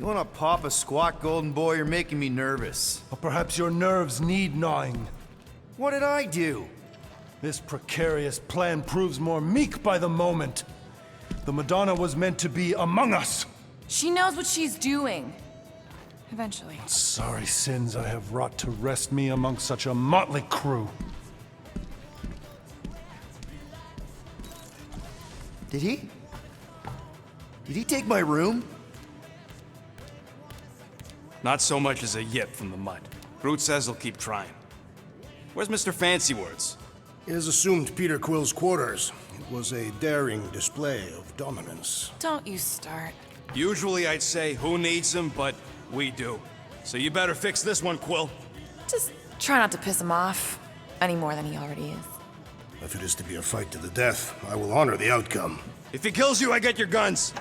wanna pop a squat, golden boy? You're making me nervous. Or perhaps your nerves need gnawing. What did I do? This precarious plan proves more meek by the moment. The Madonna was meant to be among us. She knows what she's doing. Eventually. Sorry sins I have wrought to wrest me among such a motley crew. Did he? Did he take my room? Not so much as a yip from the mud. Groot says he'll keep trying. Where's Mr. Fancy Words? It is assumed Peter Quill's quarters. It was a daring display of dominance. Don't you start. Usually I'd say who needs him, but we do. So you better fix this one, Quill. Just try not to piss him off any more than he already is. If it is to be a fight to the death, I will honor the outcome. If he kills you, I get your guns.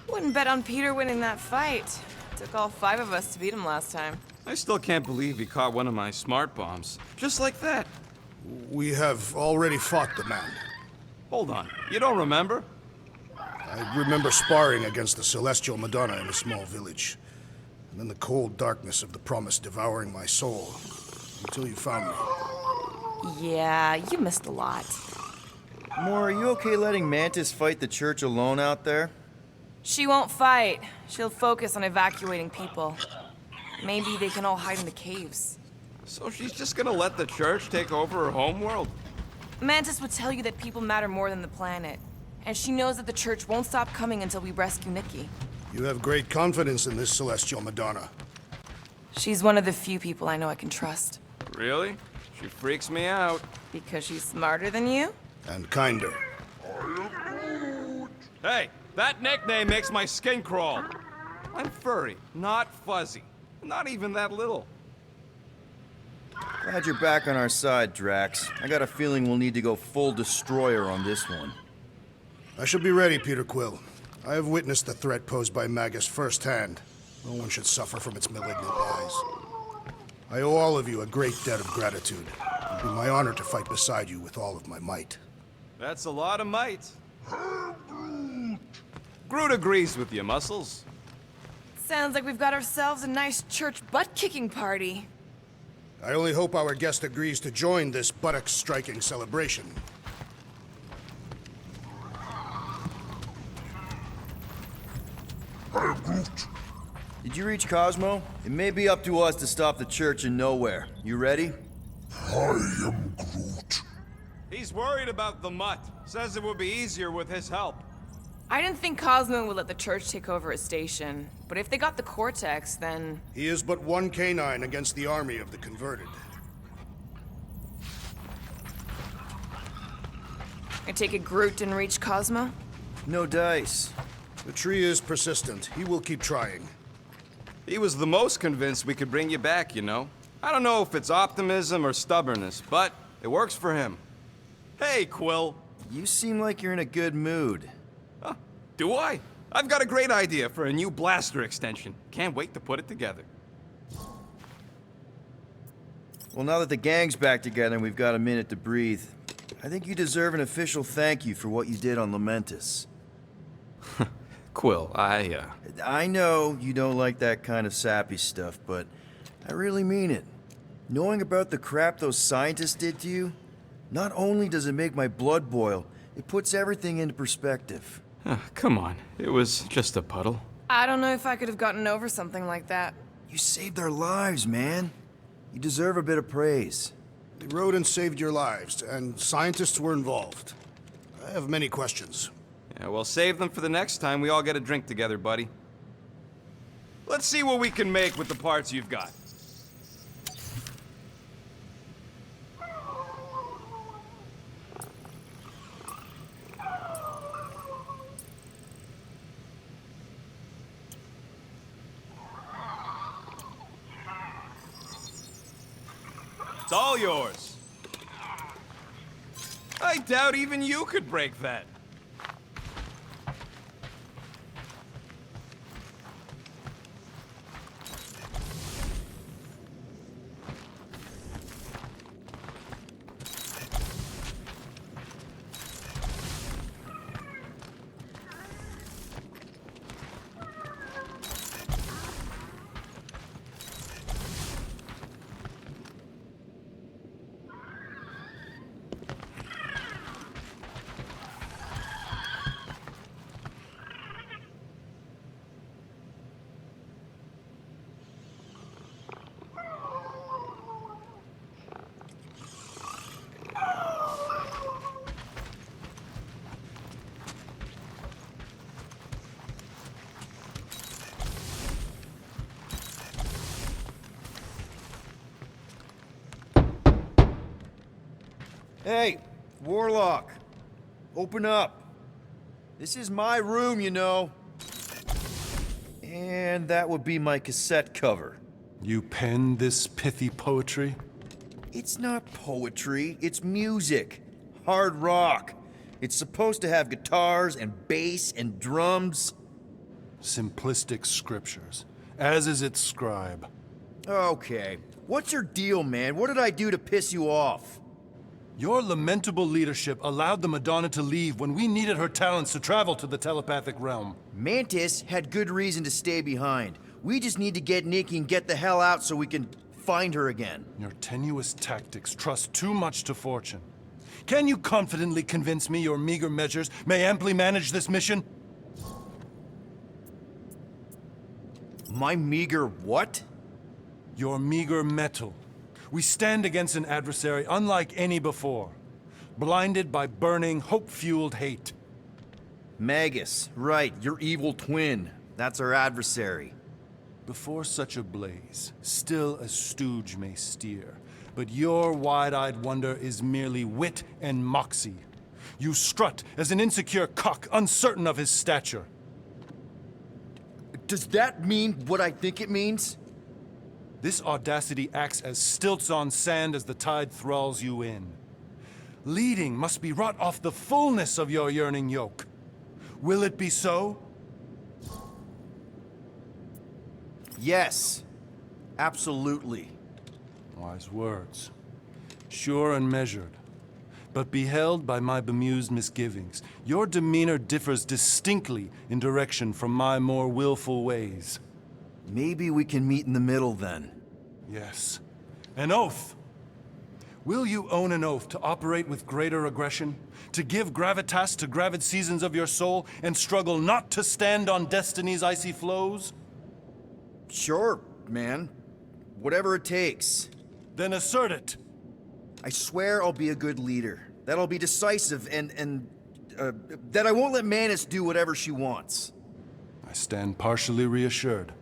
Wouldn't bet on Peter winning that fight. Took all 5 of us to beat him last time. I still can't believe he caught one of my smart bombs. Just like that. We have already fought the man. Hold on, you don't remember? I remember sparring against the Celestial Madonna in a small village. And then the cold darkness of the promise devouring my soul. Until you found me. Yeah, you missed a lot. Moore, are you okay letting Mantis fight the church alone out there? She won't fight. She'll focus on evacuating people. Maybe they can all hide in the caves. So she's just gonna let the church take over her homeworld? Mantis would tell you that people matter more than the planet. And she knows that the church won't stop coming until we rescue Nikki. You have great confidence in this Celestial Madonna. She's one of the few people I know I can trust. Really? She freaks me out. Because she's smarter than you? And kinder. Hey, that nickname makes my skin crawl. I'm furry, not fuzzy. Not even that little. Glad you're back on our side, Drax. I got a feeling we'll need to go full destroyer on this one. I shall be ready, Peter Quill. I have witnessed the threat posed by Magus firsthand. No one should suffer from its malignant lies. I owe all of you a great debt of gratitude. It will be my honor to fight beside you with all of my might. That's a lot of might. Groot agrees with you, Muscles. Sounds like we've got ourselves a nice church butt-kicking party. I only hope our guest agrees to join this buttocks-striking celebration. Did you reach Cosmo? It may be up to us to stop the church in Knowhere. You ready? I am Groot. He's worried about the mutt. Says it would be easier with his help. I didn't think Cosmo would let the church take over his station. But if they got the Cortex, then... He is but one canine against the army of the converted. I take it Groot didn't reach Cosmo? No dice. The tree is persistent. He will keep trying. He was the most convinced we could bring you back, you know. I don't know if it's optimism or stubbornness, but it works for him. Hey, Quill. You seem like you're in a good mood. Huh, do I? I've got a great idea for a new blaster extension. Can't wait to put it together. Well, now that the gang's back together and we've got a minute to breathe, I think you deserve an official thank you for what you did on Lamentus. Quill, I know you don't like that kind of sappy stuff, but I really mean it. Knowing about the crap those scientists did to you, not only does it make my blood boil, it puts everything into perspective. Come on. It was just a puddle. I don't know if I could have gotten over something like that. You saved our lives, man. You deserve a bit of praise. They rode and saved your lives, and scientists were involved. I have many questions. Yeah, well, save them for the next time we all get a drink together, buddy. Let's see what we can make with the parts you've got. It's all yours. I doubt even you could break that. Hey, Warlock. Open up. This is my room, you know. And that would be my cassette cover. You penned this pithy poetry? It's not poetry, it's music. Hard rock. It's supposed to have guitars and bass and drums. Simplistic scriptures, as is its scribe. Okay. What's your deal, man? What did I do to piss you off? Your lamentable leadership allowed the Madonna to leave when we needed her talents to travel to the telepathic realm. Mantis had good reason to stay behind. We just need to get Nikki and get the hell out so we can find her again. Your tenuous tactics trust too much to fortune. Can you confidently convince me your meager measures may amply manage this mission? My meager what? Your meager metal. We stand against an adversary unlike any before, blinded by burning, hope-fueled hate. Magus, right, your evil twin. That's our adversary. Before such a blaze, still a stooge may steer, but your wide-eyed wonder is merely wit and moxie. You strut as an insecure cock, uncertain of his stature. Does that mean what I think it means? This audacity acts as stilts on sand as the tide thralls you in. Leading must be wrought off the fullness of your yearning yoke. Will it be so? Yes. Absolutely. Wise words. Sure and measured. But beheld by my bemused misgivings, your demeanor differs distinctly in direction from my more willful ways. Maybe we can meet in the middle then. Yes. An oath! Will you own an oath to operate with greater aggression? To give gravitas to gravid seasons of your soul and struggle not to stand on destiny's icy flows? Sure, man. Whatever it takes. Then assert it! I swear I'll be a good leader. That I'll be decisive and that I won't let Mantis do whatever she wants. I stand partially reassured.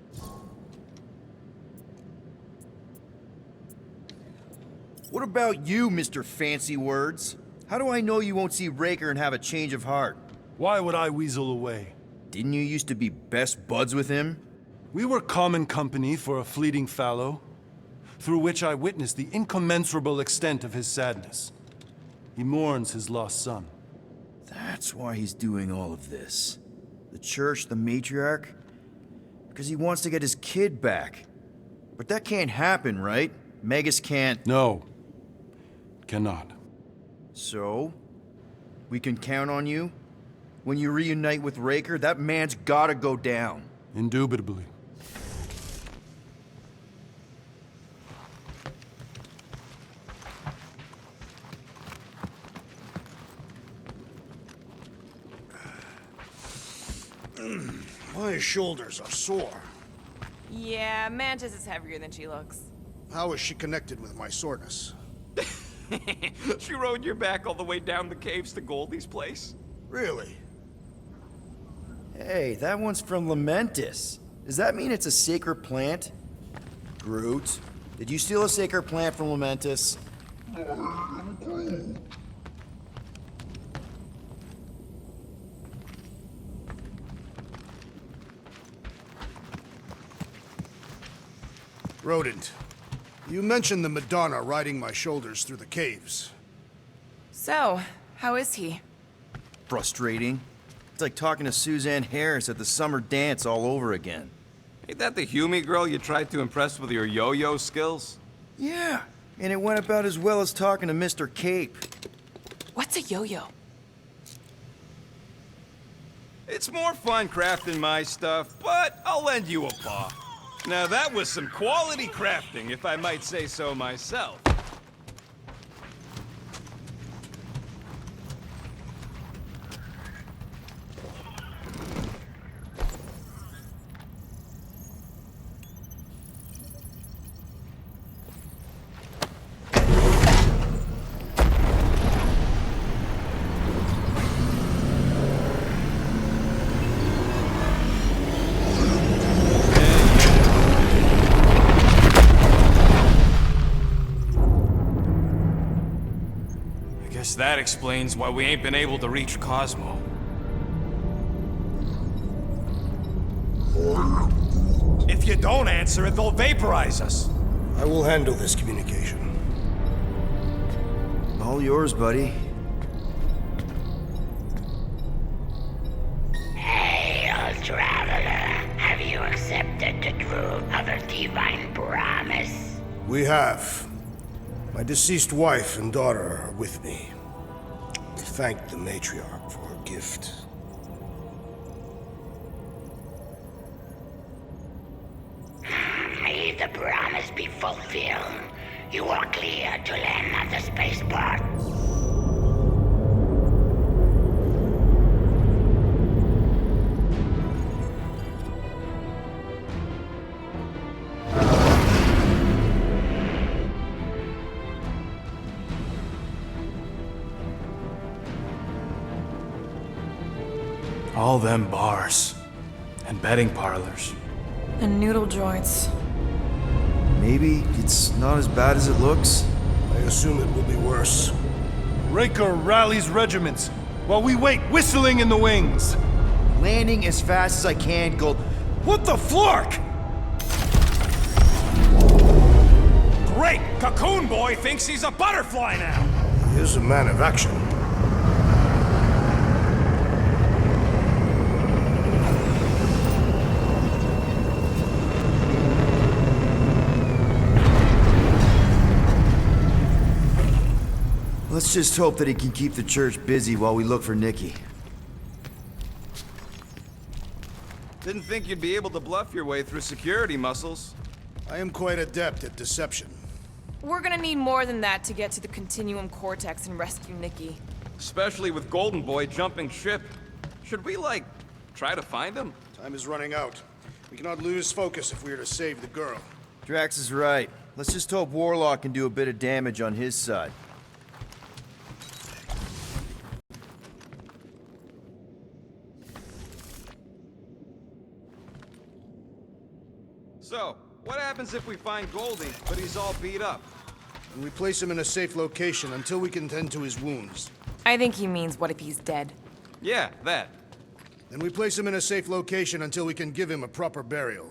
What about you, Mr. Fancy Words? How do I know you won't see Raker and have a change of heart? Why would I weasel away? Didn't you used to be best buds with him? We were common company for a fleeting fallow, through which I witnessed the incommensurable extent of his sadness. He mourns his lost son. That's why he's doing all of this. The church, the matriarch? Because he wants to get his kid back. But that can't happen, right? Magus can't... No. Cannot. So? We can count on you? When you reunite with Raker, that man's gotta go down. Indubitably. My shoulders are sore. Yeah, Mantis is heavier than she looks. How is she connected with my soreness? She rode your back all the way down the caves to Goldie's place? Really? Hey, that one's from Lamentis. Does that mean it's a sacred plant? Groot, did you steal a sacred plant from Lamentis? Rodent, you mentioned the Madonna riding my shoulders through the caves. So, how is he? Frustrating. It's like talking to Suzanne Harris at the summer dance all over again. Ain't that the Hume girl you tried to impress with your yo-yo skills? Yeah, and it went about as well as talking to Mr. Cape. What's a yo-yo? It's more fun crafting my stuff, but I'll lend you a paw. Now that was some quality crafting, if I might say so myself. that explains why we ain't been able to reach Cosmo. If you don't answer it, they'll vaporize us. I will handle this communication. All yours, buddy. Hail, traveler. Have you accepted the truth of a divine promise? We have. My deceased wife and daughter are with me. Thank the matriarch for her gift. May the promise be fulfilled. You are clear to land at the spaceport. All them bars. And betting parlors. And noodle joints. Maybe it's not as bad as it looks. I assume it will be worse. Raker rallies regiments while we wait whistling in the wings. Landing as fast as I can, Gold. What the flark? Great! Cocoon Boy thinks he's a butterfly now! He is a man of action. Let's just hope that he can keep the church busy while we look for Nikki. Didn't think you'd be able to bluff your way through security muscles. I am quite adept at deception. We're gonna need more than that to get to the Continuum Cortex and rescue Nikki. Especially with Golden Boy jumping ship. Should we, like, try to find him? Time is running out. We cannot lose focus if we are to save the girl. Drax is right. Let's just hope Warlock can do a bit of damage on his side. So, what happens if we find Goldie, but he's all beat up? And we place him in a safe location until we can tend to his wounds. I think he means what if he's dead? Yeah, that. Then we place him in a safe location until we can give him a proper burial.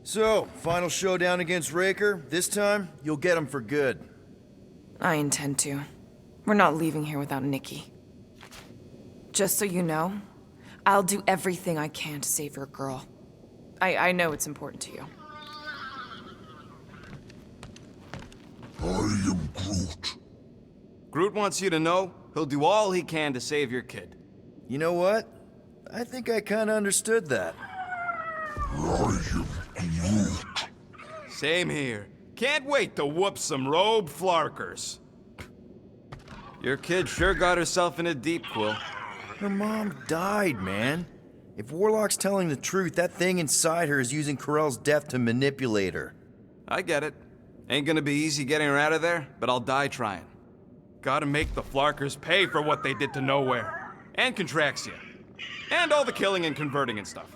So, final showdown against Raker. This time, you'll get him for good. I intend to. We're not leaving here without Nikki. Just so you know, I'll do everything I can to save your girl. I know it's important to you. I am Groot. Groot wants you to know he'll do all he can to save your kid. You know what? I think I kinda understood that. I am Groot. Same here. Can't wait to whoop some robe flarkers. Your kid sure got herself in a deep, Quill. Her mom died, man. If Warlock's telling the truth, that thing inside her is using Corell's death to manipulate her. I get it. Ain't gonna be easy getting her out of there, but I'll die trying. Gotta make the flarkers pay for what they did to Knowhere. And Contraxia. And all the killing and converting and stuff.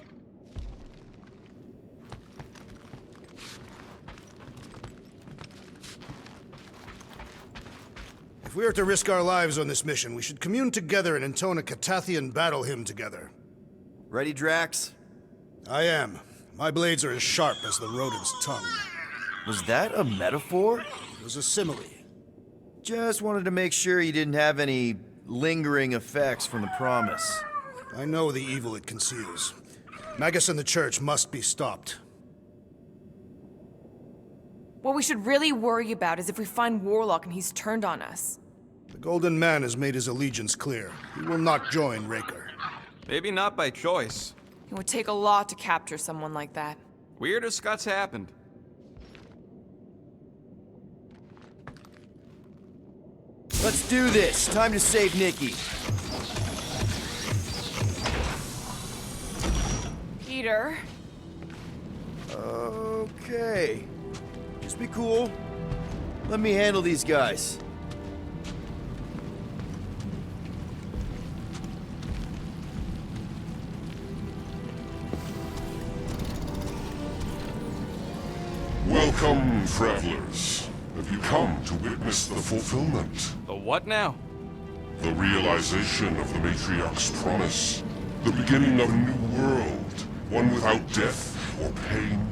If we are to risk our lives on this mission, we should commune together and intone a Catathian battle hymn together. Ready, Drax? I am. My blades are as sharp as the rodent's tongue. Was that a metaphor? It was a simile. Just wanted to make sure you didn't have any lingering effects from the promise. I know the evil it conceals. Magus and the Church must be stopped. What we should really worry about is if we find Warlock and he's turned on us. The Golden Man has made his allegiance clear. He will not join Raker. Maybe not by choice. He It would take a lot to capture someone like that. Weirder scuts happened. Let's do this. Time to save Nikki. Peter. Okay. Just be cool. Let me handle these guys. Welcome, travelers. Have you come to witness the fulfillment? The what now? The realization of the matriarch's promise. The beginning of a new world. One without death, or pain,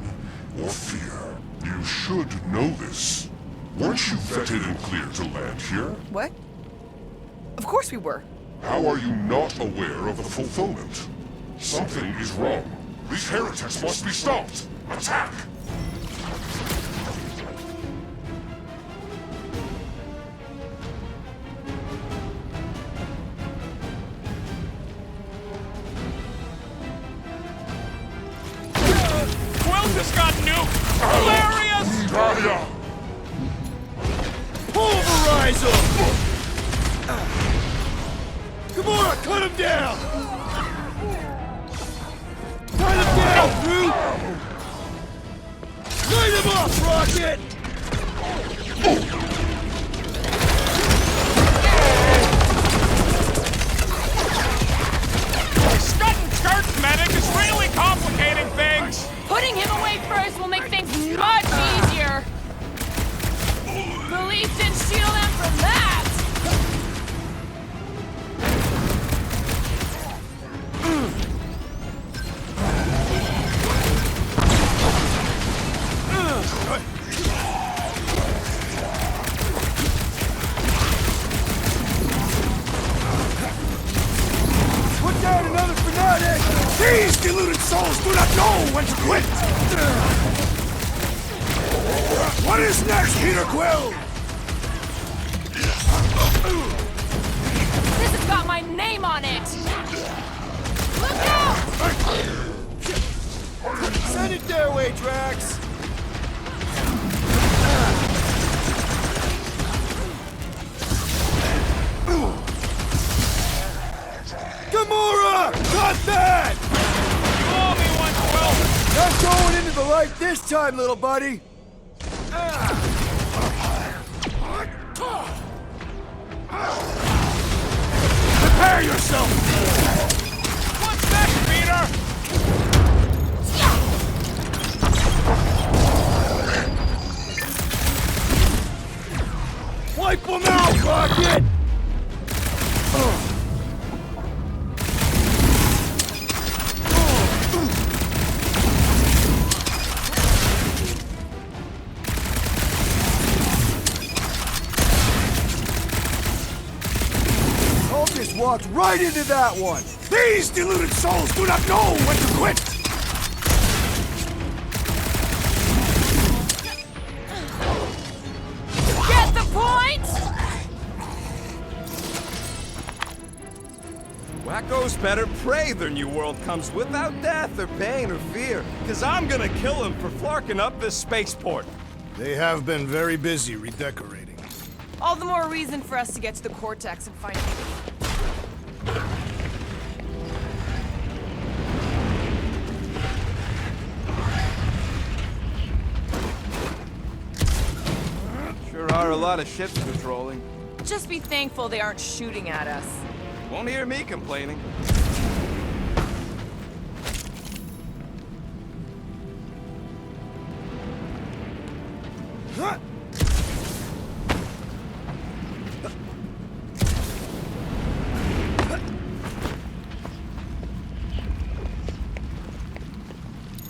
or fear. You should know this. Weren't you vetted and cleared to land here? What? Of course we were. How are you not aware of the fulfillment? Something is wrong. These heretics must be stopped. Attack! Quill just got nuked! Hilarious! Pulverize him! Come on, cut him down! Cut him down, Groot! Light him up, Rocket! Scut and skirt medic is really complicating things! Putting him away first will make things much easier. The leaf didn't shield him from that. Put down another fanatic! These deluded souls do not know when to quit! What is next, Peter Quill? This has got my name on it. Look out! Send it their way, Drax! Gamora! Cut that! You owe me one, Quill! Not going into the light this time, little buddy! Prepare yourself! What's next, Peter? Wipe them out, Rocket! Just walked right into that one! These deluded souls do not know when to quit! Get the point? Wacko's better pray their new world comes without death or pain or fear, because I'm gonna kill him for flarking up this spaceport. They have been very busy redecorating. All the more reason for us to get to the Cortex and find him. Sure are a lot of ships patrolling. Just be thankful they aren't shooting at us. Won't hear me complaining.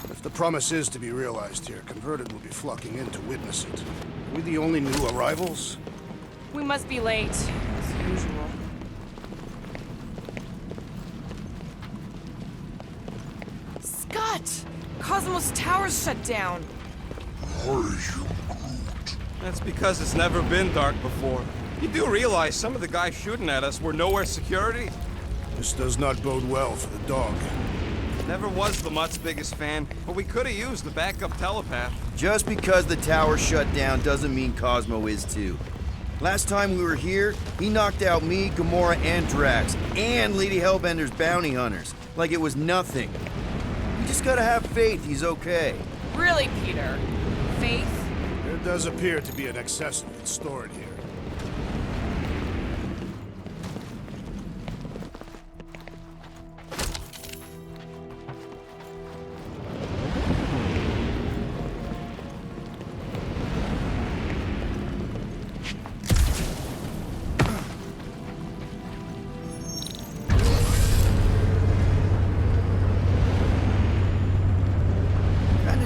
If the promise is to be realized here, converted will be flocking in to witness it. Are we the only new arrivals? We must be late, as usual. Scott! Cosmos Tower's shut down. Are you Groot? That's because it's never been dark before. You do realize some of the guys shooting at us were Knowhere security? This does not bode well for the dog. Never was the Mutt's biggest fan, but we could have used the backup telepath. Just because the tower shut down doesn't mean Cosmo is too. Last time we were here, he knocked out me, Gamora, and Drax, and Lady Hellbender's bounty hunters, like it was nothing. You just gotta have faith he's okay. Really, Peter? Faith? There does appear to be an excess of it stored here.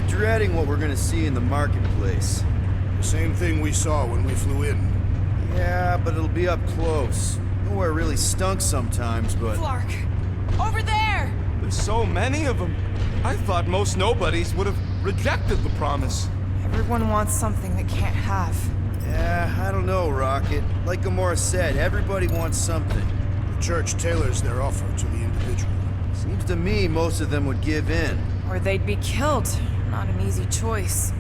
Dreading what we're gonna see in the marketplace. The same thing we saw when we flew in. Yeah, but it'll be up close. Nowhere really stunk sometimes, but... Clark! Over there! There's so many of them. I thought most nobodies would have rejected the promise. Everyone wants something they can't have. Yeah, I don't know, Rocket. Like Gamora said, everybody wants something. The church tailors their offer to the individual. Seems to me most of them would give in. Or they'd be killed. Not an easy choice.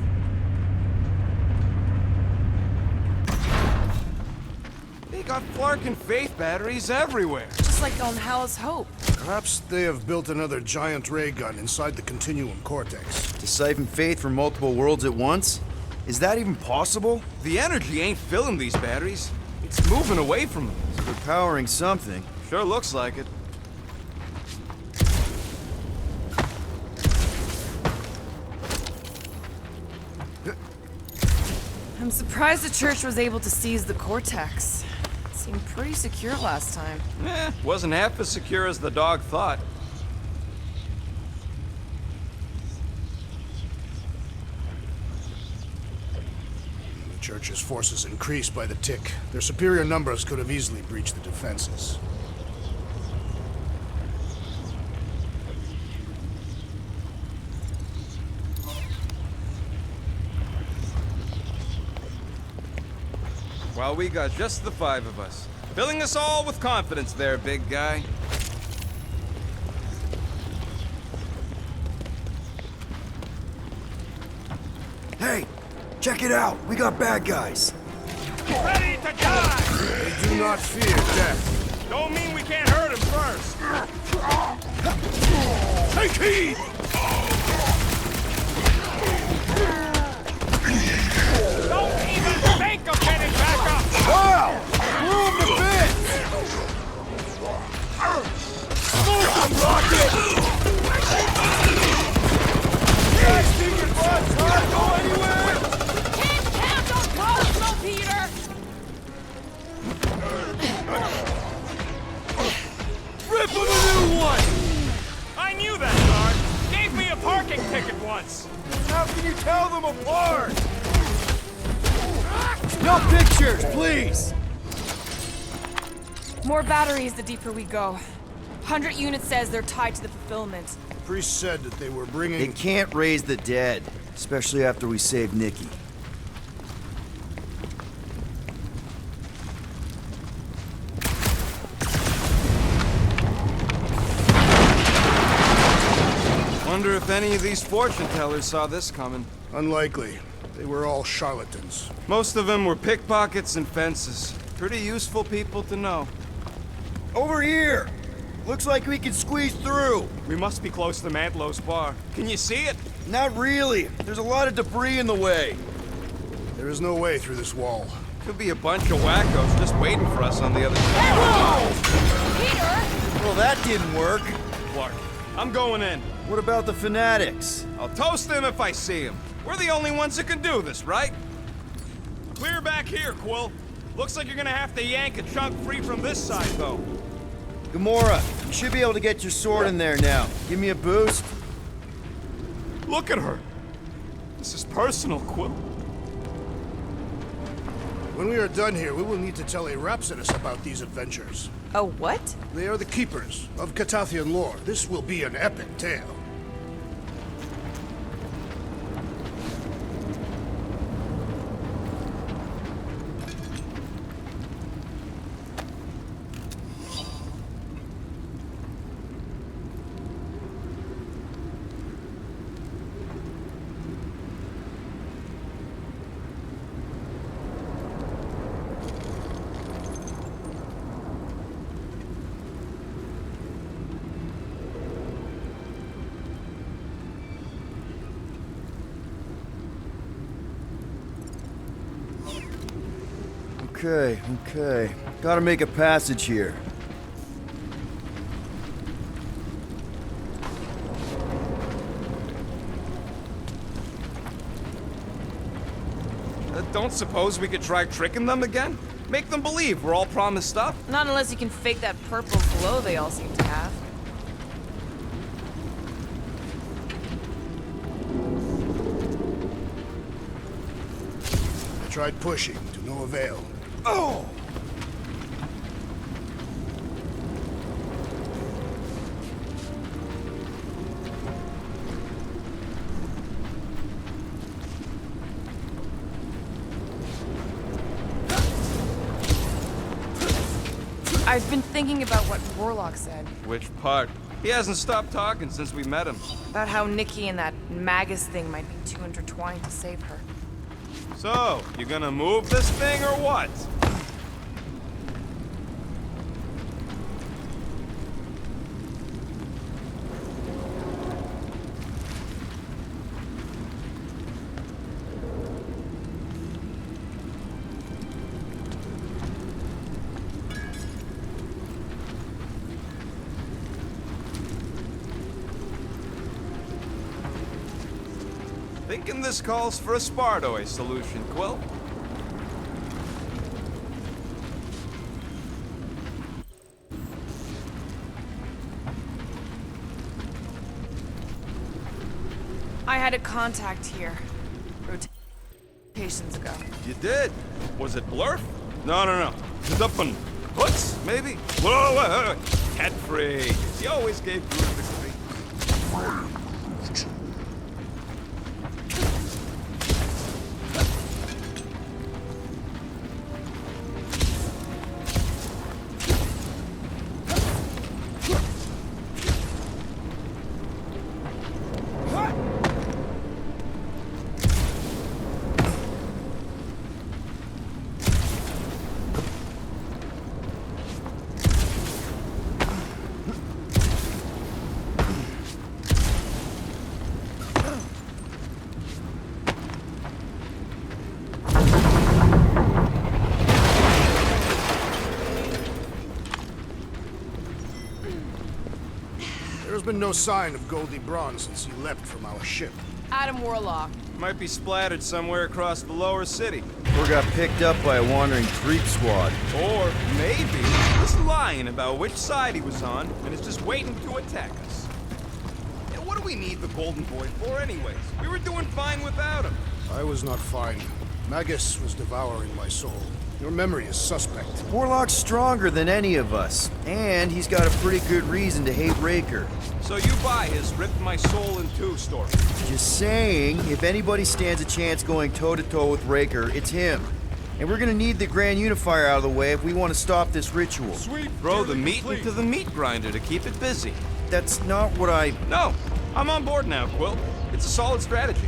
They got Flark and Faith batteries everywhere. Just like on Hala's Hope. Perhaps they have built another giant ray gun inside the Continuum Cortex. To siphon faith from multiple worlds at once? Is that even possible? The energy ain't filling these batteries. It's moving away from them. So they're powering something. Sure looks like it. I'm surprised the church was able to seize the Cortex. It seemed pretty secure last time. Wasn't half as secure as the dog thought. The church's forces increased by the tick. Their superior numbers could have easily breached the defenses. Well, we got just the 5 of us. Filling us all with confidence there, big guy. Hey, check it out. We got bad guys. Ready to die! They do not fear death. Don't mean we can't hurt him first. Take heed! Don't even think of getting back up! Wow! Move the bits! Move them, Rocket! Guys, think your butt's hard. Go anywhere! Can't count on Cosmo, Peter! Rip him a new one! I knew that guard. Gave me a parking ticket once. How can you tell them apart? No pictures, please! More batteries the deeper we go. 100 units says they're tied to the fulfillment. The priest said that they were They bringing... can't raise the dead, especially after we saved Nikki. Wonder if any of these fortune tellers saw this coming. Unlikely. They were all charlatans. Most of them were pickpockets and fences. Pretty useful people to know. Over here! Looks like we can squeeze through. We must be close to Mantlow's bar. Can you see it? Not really. There's a lot of debris in the way. There is no way through this wall. Could be a bunch of wackos just waiting for us on the other side. Peter! Well, that didn't work. Clark, I'm going in. What about the fanatics? I'll toast them if I see them. We're the only ones that can do this, right? Clear back here, Quill. Looks like you're gonna have to yank a chunk free from this side, though. Gamora, you should be able to get your sword in there now. Give me a boost. Look at her. This is personal, Quill. When we are done here, we will need to tell a Rhapsodus about these adventures. Oh, what? They are the keepers of Catathian lore. This will be an epic tale. Okay. Gotta make a passage here. Don't suppose we could try tricking them again? Make them believe we're all promised stuff? Not unless you can fake that purple glow they all seem to have. I tried pushing, to no avail. Oh! I've been thinking about what Warlock said. Which part? He hasn't stopped talking since we met him. About how Nikki and that Magus thing might be too intertwined to save her. So, you gonna move this thing or what? Thinking this calls for a Spartoy solution, Quill. I had a contact here. Rotations ago. You did? Was it Blurf? No. Duppen. Hoots, maybe? Whoa. Cat free. He always gave good victory. There's been no sign of Goldie Braun since he left from our ship. Adam Warlock. Might be splattered somewhere across the lower city. Or got picked up by a wandering creep squad. Or maybe he was lying about which side he was on and is just waiting to attack us. Yeah, what do we need the Golden Boy for anyways? We were doing fine without him. I was not fine. Magus was devouring my soul. Your memory is suspect. Warlock's stronger than any of us, and he's got a pretty good reason to hate Raker. So you buy his ripped my soul in two story. Just saying, if anybody stands a chance going toe-to-toe with Raker, it's him. And we're gonna need the Grand Unifier out of the way if we want to stop this ritual. Sweet. Throw the meat into the meat grinder to keep it busy. That's not what I... No, I'm on board now, Quill. It's a solid strategy.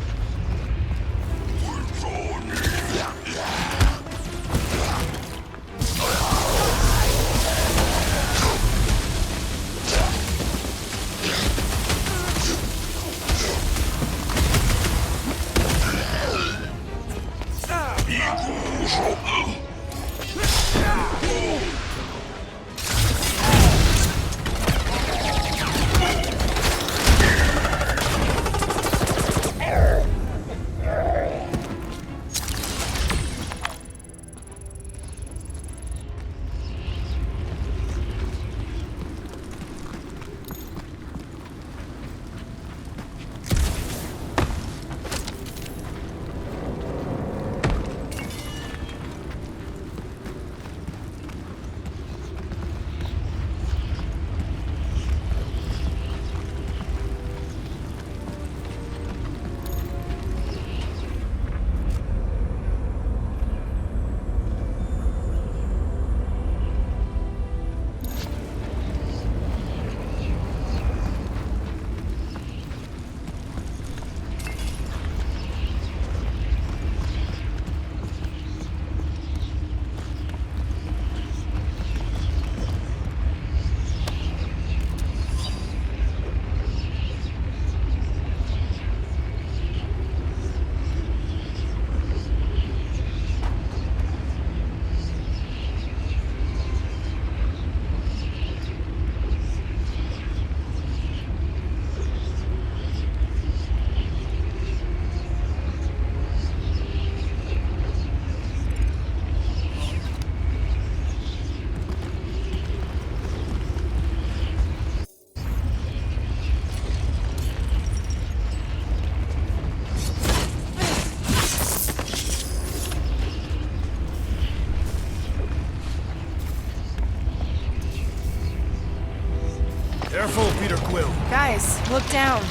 Careful, Peter Quill. Guys, look down.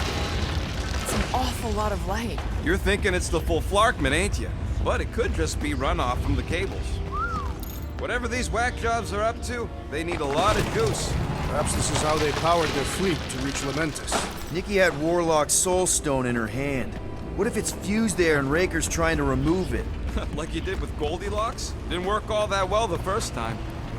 It's an awful lot of light. You're thinking it's the full Flarkman, ain't you? But it could just be runoff from the cables. Whatever these whack jobs are up to, they need a lot of juice. Perhaps this is how they powered their fleet to reach Lamentus. Nikki had Warlock's Soul Stone in her hand. What if it's fused there and Raker's trying to remove it? Like you did with Goldilocks? Didn't work all that well the first time.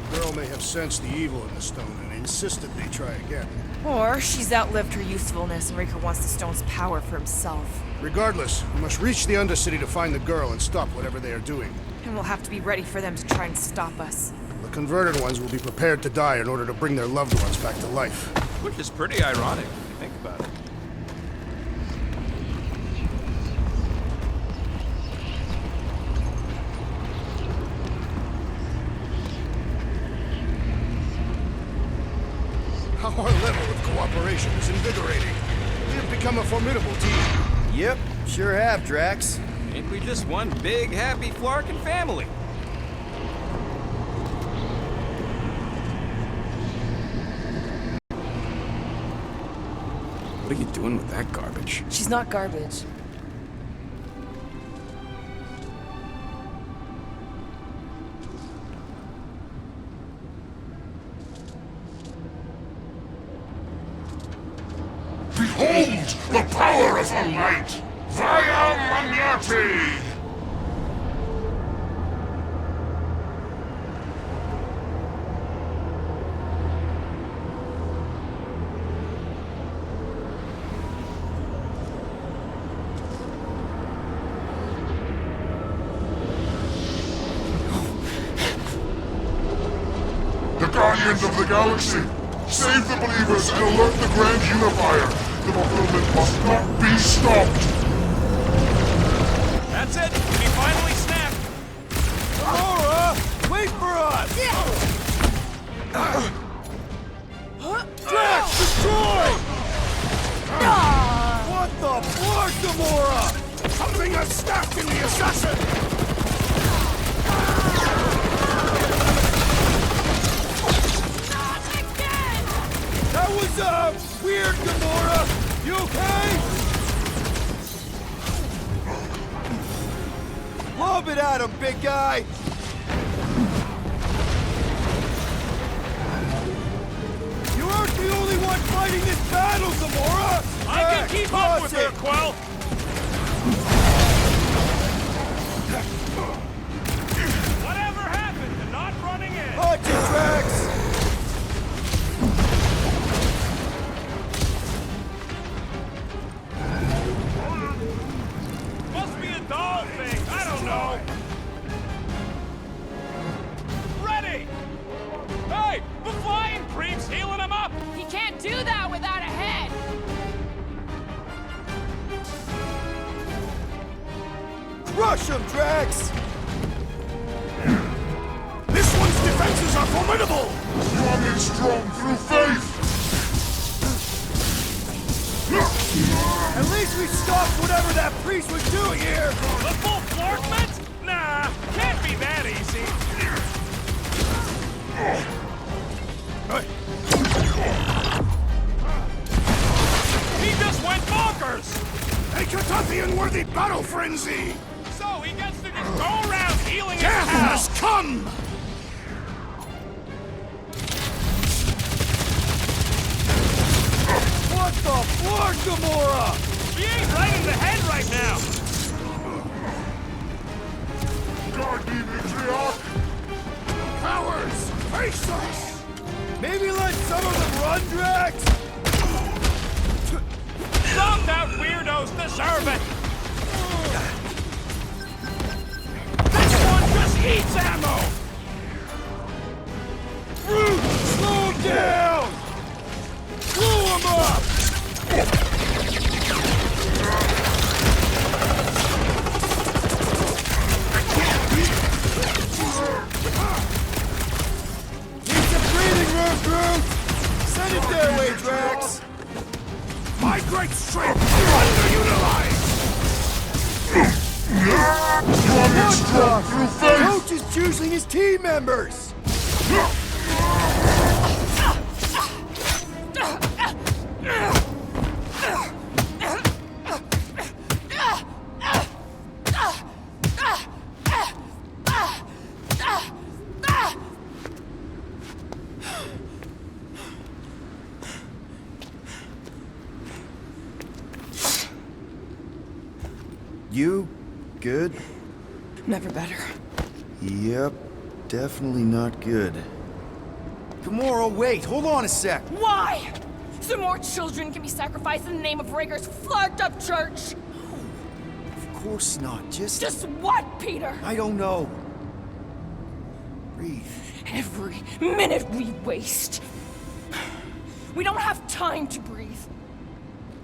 The girl may have sensed the evil in the stone and insisted they try again. Or she's outlived her usefulness and Raker wants the stone's power for himself. Regardless, we must reach the Undercity to find the girl and stop whatever they are doing. And we'll have to be ready for them to try and stop us. The converted ones will be prepared to die in order to bring their loved ones back to life. Which is pretty ironic if you think about it. Our level of cooperation is invigorating. We have become a formidable team. Yep, sure have, Drax. Ain't we just one big, happy Flarkin family? What are you doing with that garbage? She's not garbage. Behold the power of the light! Via Magnati! The Guardians of the Galaxy! Save the believers and alert the Grand Unifier! The fulfillment must not be stopped! That's it! We finally snapped! Aurora! Wait for us! Drax, destroy! What the fuck, Gamora? Something has snapped in the assassin! That was, weird, Gamora! You okay? Lob it at him, big guy! You aren't the only one fighting this battle, Gamora! I can keep up with her, Quill! Whatever happened to not running in? Punch it, Drax! Must be a dog thing, I don't know. Ready! Hey, the flying creep's healing him up! He can't do that without a head! Crush him, Drax! This one's defenses are formidable! You are made strong through faith! At least we stopped whatever that priest was doing here! The full Flarkment? Nah, can't be that easy. He just went bonkers! A Catothian-worthy battle frenzy! So he gets to just go around healing his Death pal. has come! What the fuck, Gamora? He ain't right in the head right now. Guard me, Matriarch! Cowards! Face us! Maybe let some of them run, Drax? Thumbed out weirdos deserve it. This one just eats ammo. Brute, slow him down! Blow him up! Need some breathing room, Groot! Send it their way, Drax! My great strength is underutilized! You are made strong through faith! Coach is choosing his team members! You? Good? Never better. Yep, definitely not good. Gamora, wait, hold on a sec. Why? So more children can be sacrificed in the name of Raker's flagged up church? Of course not, Just what, Peter? I don't know. Breathe. Every minute we waste. We don't have time to breathe.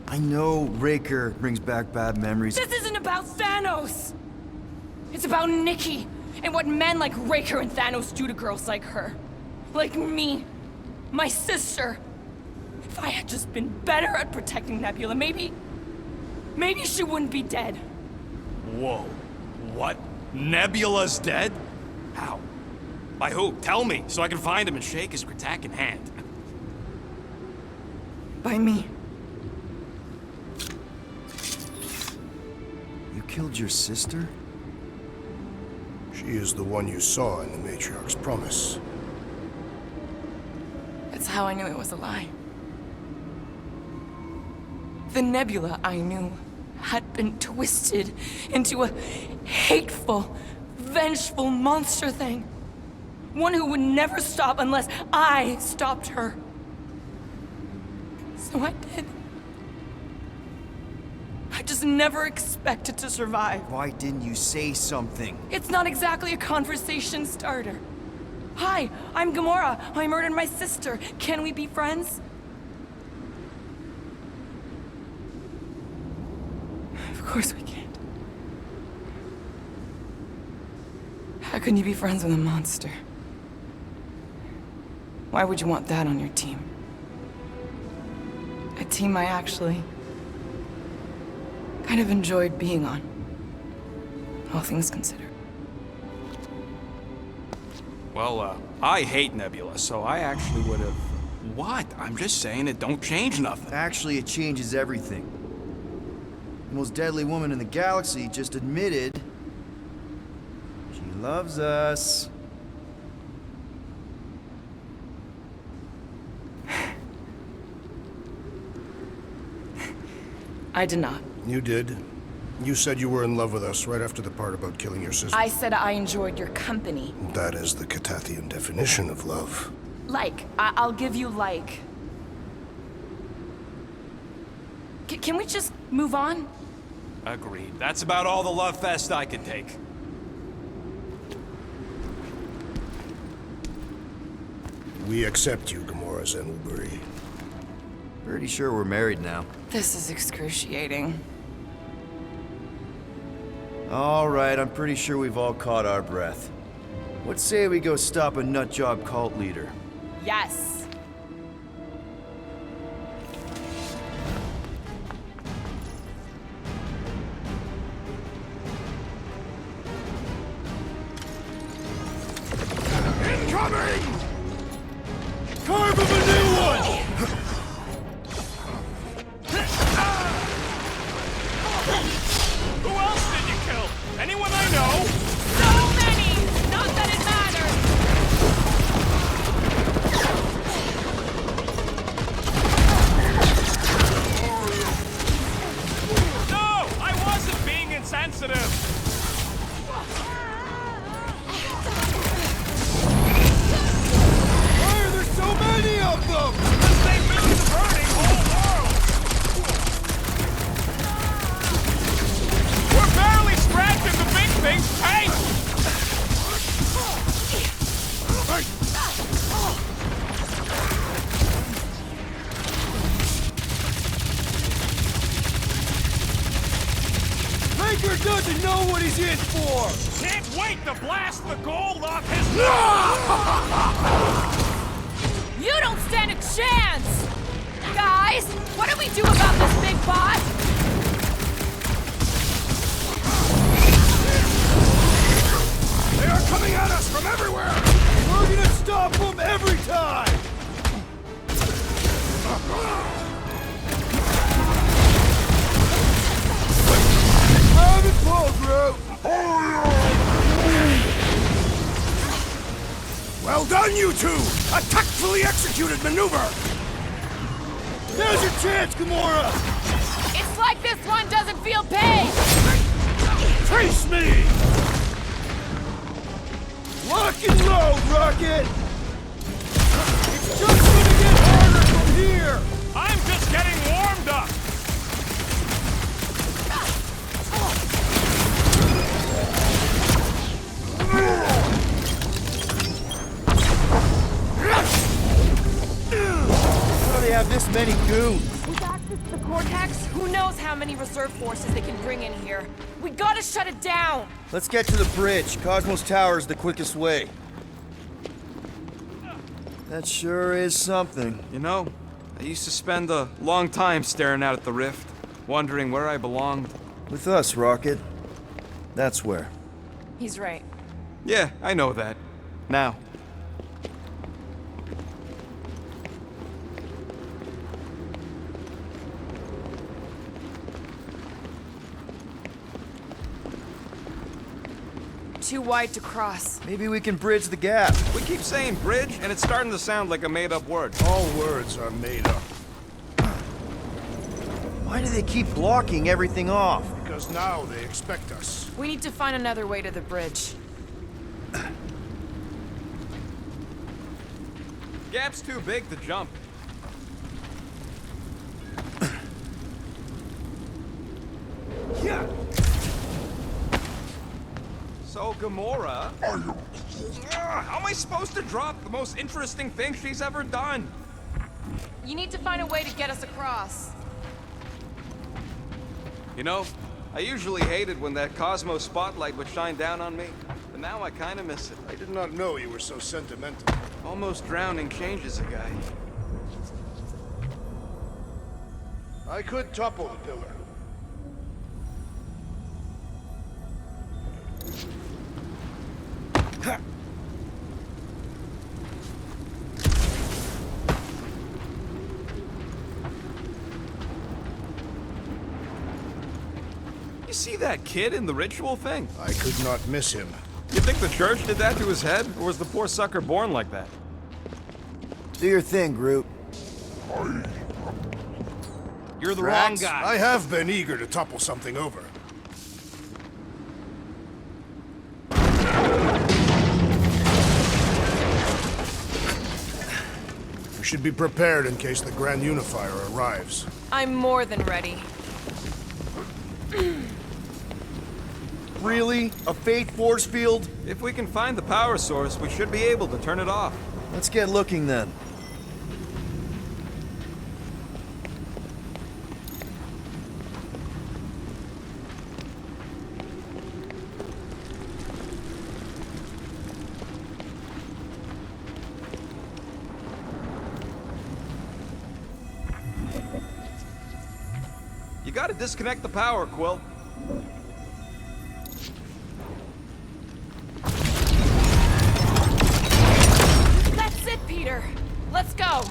I know Raker brings back bad memories. This isn't about Thanos. It's about Nikki and what men like Raker and Thanos do to girls like her. Like me. My sister. If I had just been better at protecting Nebula, maybe she wouldn't be dead. Whoa. What? Nebula's dead? How? By who? Tell me, so I can find him and shake his Kratak hand. By me. You killed your sister? She is the one you saw in the Matriarch's promise. That's how I knew it was a lie. The Nebula I knew had been twisted into a hateful, vengeful monster thing. One who would never stop unless I stopped her. So I did. I just never expected to survive. Why didn't you say something? It's not exactly a conversation starter. Hi, I'm Gamora. I murdered my sister. Can we be friends? Of course we can't. How can you be friends with a monster? Why would you want that on your team? A team I actually kind of enjoyed being on, all things considered. Well, I hate Nebula, so I actually would have... What? I'm just saying it don't change nothing. Actually, it changes everything. The most deadly woman in the galaxy just admitted she loves us. I did not. You did. You said you were in love with us right after the part about killing your sister. I said I enjoyed your company. That is the Catathian definition of love. Like. I'll give you like. Can we just move on? Agreed. That's about all the love fest I can take. We accept you, Gamora Zenwilbury. Pretty sure we're married now. This is excruciating. All right, I'm pretty sure we've all caught our breath. What say we go stop a nutjob cult leader? Yes. Incoming! Carve him a new one! Who else did you kill? Anyone I know? So many! Not that it matters! No! I wasn't being insensitive! Why are there so many of them? Because they've been burning whole worlds! We're barely scratching the big thing's paint! Raker doesn't know what he's in for! Can't wait to blast the gold off his... You don't stand a chance! Guys, what do we do about this big boss? They are coming at us from everywhere! We're gonna stop them every time! Have it, Paul, bro! Well done, you two! A tactfully executed maneuver! Now's your chance, Gamora! It's like this one doesn't feel pain! Face me! Lock and load, Rocket! It's just gonna get harder from here! I'm just getting warmed up! How do they have this many goons? With access to the Cortex, who knows how many reserve forces they can bring in here. We gotta shut it down! Let's get to the bridge. Cosmos Tower is the quickest way. That sure is something. You know, I used to spend a long time staring out at the rift, wondering where I belonged. With us, Rocket. That's where. He's right. Yeah, I know that. Now. Too wide to cross. Maybe we can bridge the gap. We keep saying bridge, and it's starting to sound like a made-up word. All words are made up. Why do they keep blocking everything off? Because now they expect us. We need to find another way to the bridge. Gap's too big to jump. Yeah. So, Gamora... How am I supposed to drop the most interesting thing she's ever done? You need to find a way to get us across. You know, I usually hated when that Cosmos spotlight would shine down on me, but now I kinda miss it. I did not know you were so sentimental. Almost drowning changes a guy. I could topple the pillar. You see that kid in the ritual thing? I could not miss him. You think the church did that to his head, or was the poor sucker born like that? Do your thing, Groot. You're the wrong Drax, guy. I have been eager to topple something over. We should be prepared in case the Grand Unifier arrives. I'm more than ready. Really? A fate force field? If we can find the power source, we should be able to turn it off. Let's get looking then. You gotta disconnect the power, Quill. That's it, Peter. Let's go.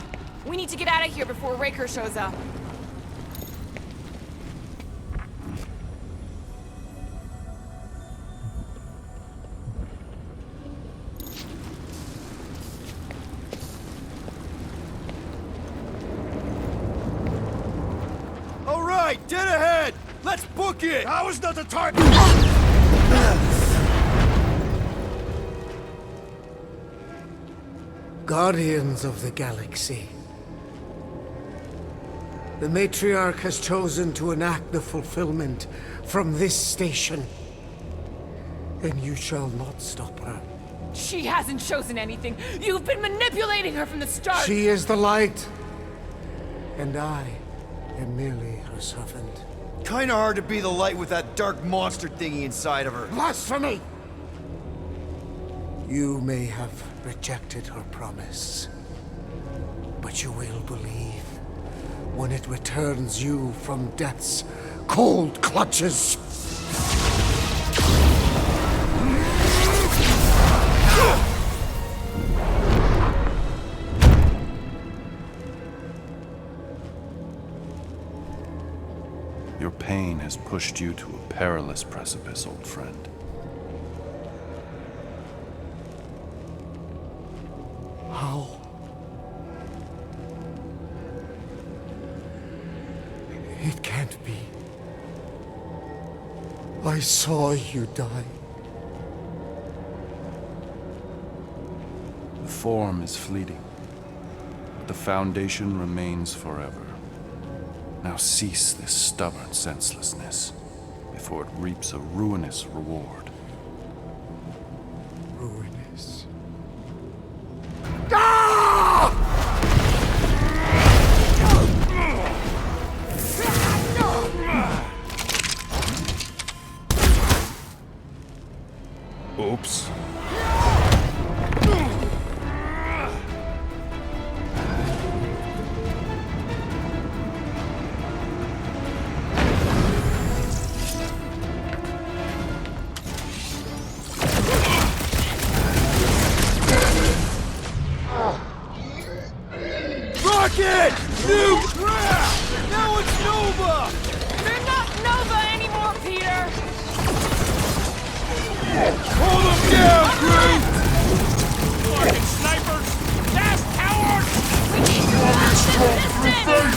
We need to get out of here before Raker shows up. All right, dead ahead! Let's book it! Now is not the time! Guardians of the Galaxy. The Matriarch has chosen to enact the fulfillment from this station. And you shall not stop her. She hasn't chosen anything. You've been manipulating her from the start. She is the light. And I am merely her servant. Kinda hard to be the light with that dark monster thingy inside of her. Blasphemy! You may have rejected her promise, but you will believe when it returns you from death's cold clutches. Your pain has pushed you to a perilous precipice, old friend. How? It can't be. I saw you die. The form is fleeting, but the foundation remains forever. Now cease this stubborn senselessness before it reaps a ruinous reward. Ruinous. Oops. Rocket! Nuke! Now it's Nova! They're not Nova anymore, Peter! Hold them down, crew! Fucking snipers! Fast cowards! We need to watch this distance!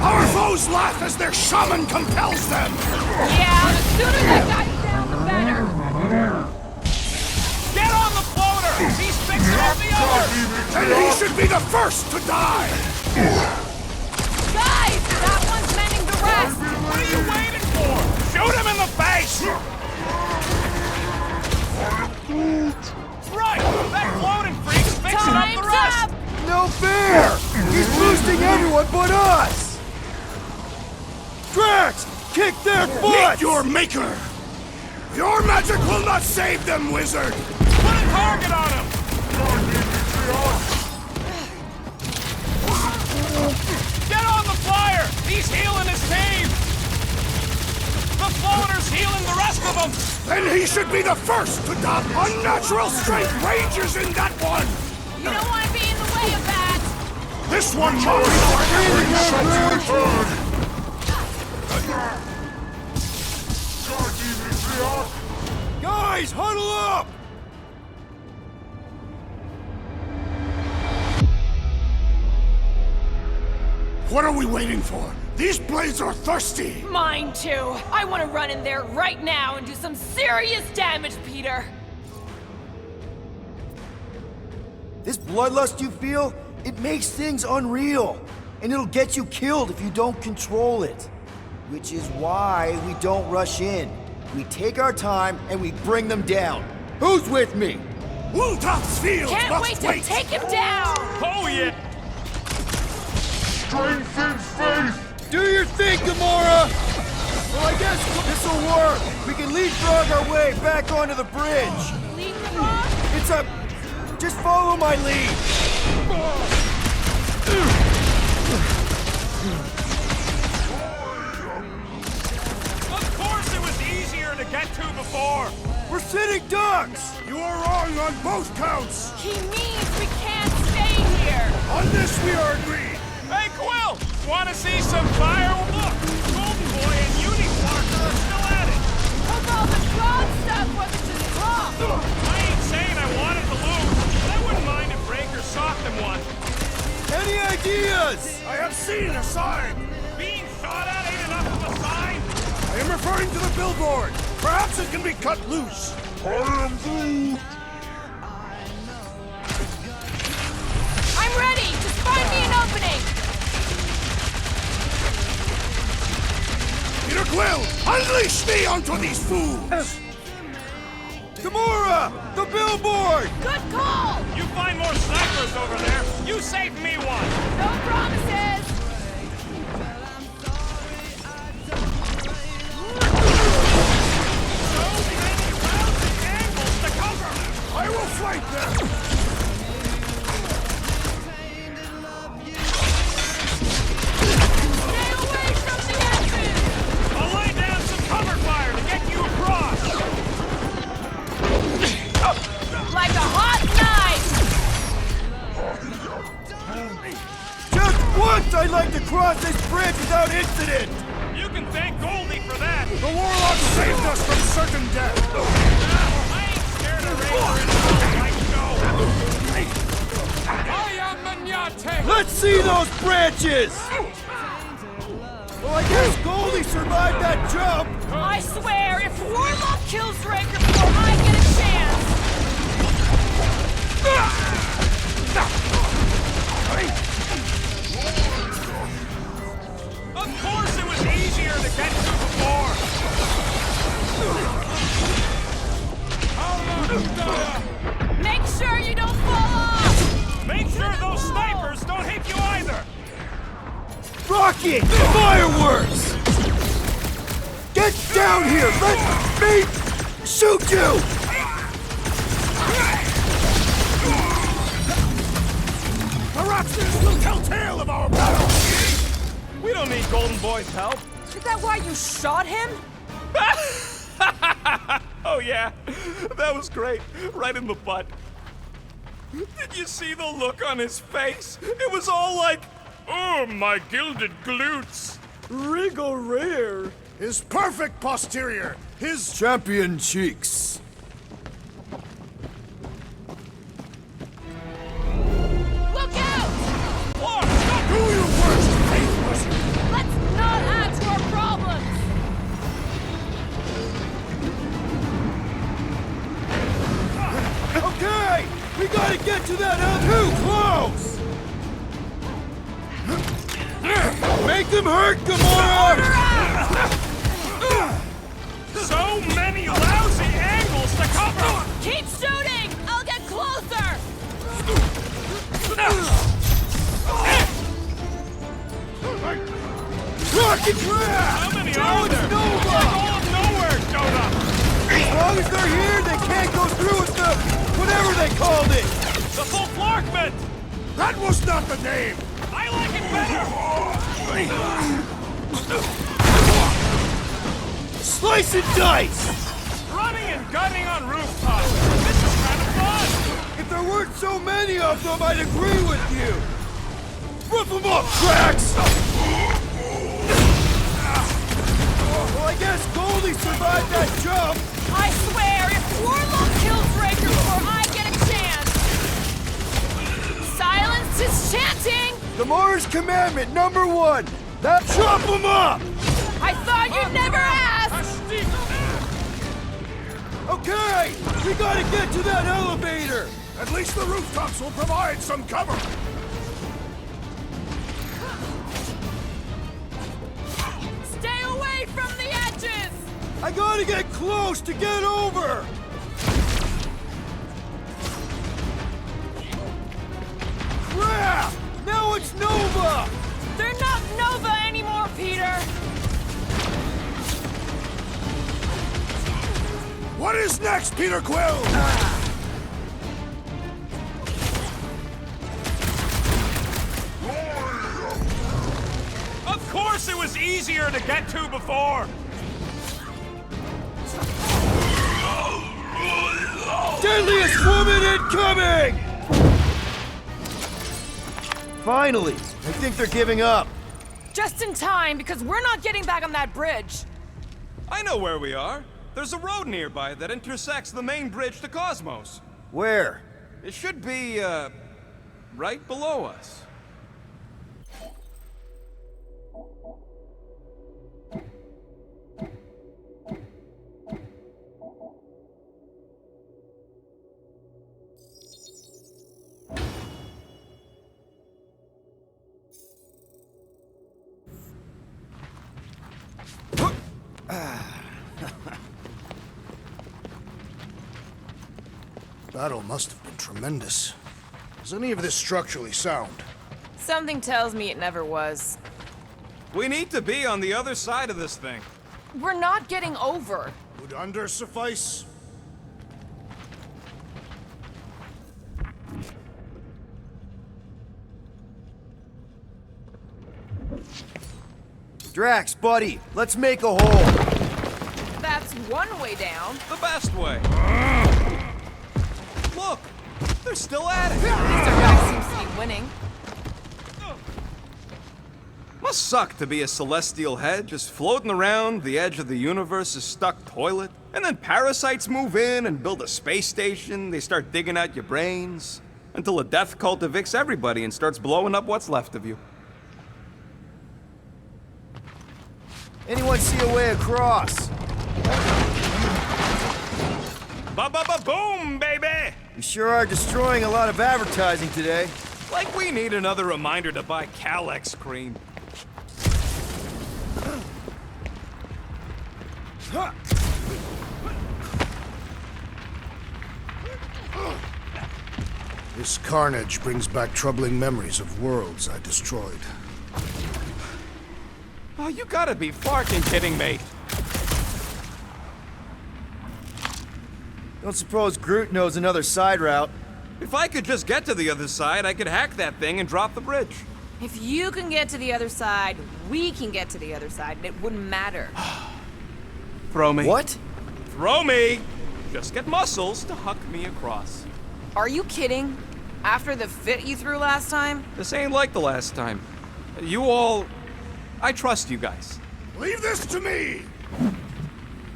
Our foes laugh as their shaman compels them! Yeah, the sooner they die down, the better! Get on the floater! He's fixing up the others! And he should be the first to die! Guys, that one's mending the rest! What are you waiting for? Shoot him in the face! Right! That floating freak's fixing up the rest! Time's up! No fair! He's boosting everyone but us! Drax! Kick their foot! Meet your maker! Your magic will not save them, wizard! Put a target on him! Get on the flyer! He's healing his team! The floater's healing the rest of them! Then he should be the first to die! Unnatural strength rages in that one! You don't want to be in the way of that! This one must for every shot! Guys, huddle up! What are we waiting for? These blades are thirsty! Mine too! I want to run in there right now and do some serious damage, Peter! This bloodlust you feel, it makes things unreal. And it'll get you killed if you don't control it. Which is why we don't rush in. We take our time and we bring them down. Who's with me? Wultop's field Can't must wait to take him down! Oh yeah! Strength and faith! Do your thing, Gamora! Well, I guess this'll work. We can leapfrog our way back onto the bridge. Leapfrog? It's a... Just follow my lead. Of course it was easier to get to before! We're sitting ducks! You are wrong on both counts! He means we can't stay here! On this we are agreed! Hey, Quill! Want to see some fire? Look! Golden Boy and Uniparker are still at it! Hope all the fraud stuff wasn't just wrong! I ain't saying I wanted to lose, but I wouldn't mind if Breaker socked him one. Any ideas? I have seen a sign! Being shot at ain't enough of a sign! I am referring to the billboard! Perhaps it can be cut loose! I am Groot! I'm ready! Just find me an opening! Peter Quill, unleash me onto these fools! Gamora! The billboard! Good call! You find more snipers over there, you save me one! No promises! So many rounds and angles to cover! I will flank them! Stay away from the entrance! I'll lay down some cover fire to get you across! Like a hot knife! Just once I'd like to cross this bridge without incident! You can thank Goldie for that! The warlock saved us from certain death! I ain't scared of Ranger like go! I am Manate! Let's see those branches! Well, I guess Goldie survived that jump! I swear, if Warlock kills Raker before I get a chance... Of course it was easier to get to before! Make sure you don't fall off! Make sure those snipers don't hit you either! Rocket! Fireworks! Get down here! Let me shoot you! Perhaps this will tell tale of our battle! We don't need Golden Boy's help. Is that why you shot him? Oh yeah, that was great. Right in the butt. Did you see the look on his face? It was all like, oh, my gilded glutes. Regal rare. His perfect posterior! His Champion cheeks. Look out! Clark, stop! do your worst, faithless! Let's not add to our problems! Okay! We gotta get to that too close! Make them hurt, Gamora! So many lousy angles to cover! Keep shooting! I'll get closer! Rocket crap! How many Now are it's there? Nova! All of Knowhere showed up! As long as they're here, they can't go through with the... whatever they called it! The full Flarkment! That was not the name! I like it better! Slice and dice! Running and gunning on rooftops! This is kind of fun! If there weren't so many of them, I'd agree with you! Rip them up, cracks! Well, I guess Goldie survived that jump! I swear, if Warlock kills Raker before I get a chance... Silence is chanting! Gamora's commandment #1! That chop them up! I thought you'd never ask! Okay! We gotta get to that elevator! At least the rooftops will provide some cover! Stay away from the edges! I gotta get close to get over! Crap! Now it's Nova! They're not Nova anymore, Peter! What is next, Peter Quill? Of course it was easier to get to before! Deadliest woman incoming! Finally! I think they're giving up. Just in time, because we're not getting back on that bridge. I know where we are. There's a road nearby that intersects the main bridge to Cosmos. Where? It should be, right below us. Battle must have been tremendous. Is any of this structurally sound? Something tells me it never was. We need to be on the other side of this thing. We're not getting over. Would under suffice? Drax, buddy, let's make a hole. That's one way down. The best way. Look, they're still at it. Mr. Drax seems to be winning. Must suck to be a celestial head, just floating around the edge of the universe's stuck toilet. And then parasites move in and build a space station. They start digging out your brains. Until a death cult evicts everybody and starts blowing up what's left of you. Anyone see a way across? Ba-ba-ba-boom, baby! We sure are destroying a lot of advertising today. Like we need another reminder to buy Calyx cream. This carnage brings back troubling memories of worlds I destroyed. Oh, you gotta be fucking kidding me. Don't suppose Groot knows another side route. If I could just get to the other side, I could hack that thing and drop the bridge. If you can get to the other side, we can get to the other side, and it wouldn't matter. Throw me. What? Throw me! Just get muscles to huck me across. Are you kidding? After the fit you threw last time? This ain't like the last time. You all... I trust you guys. Leave this to me!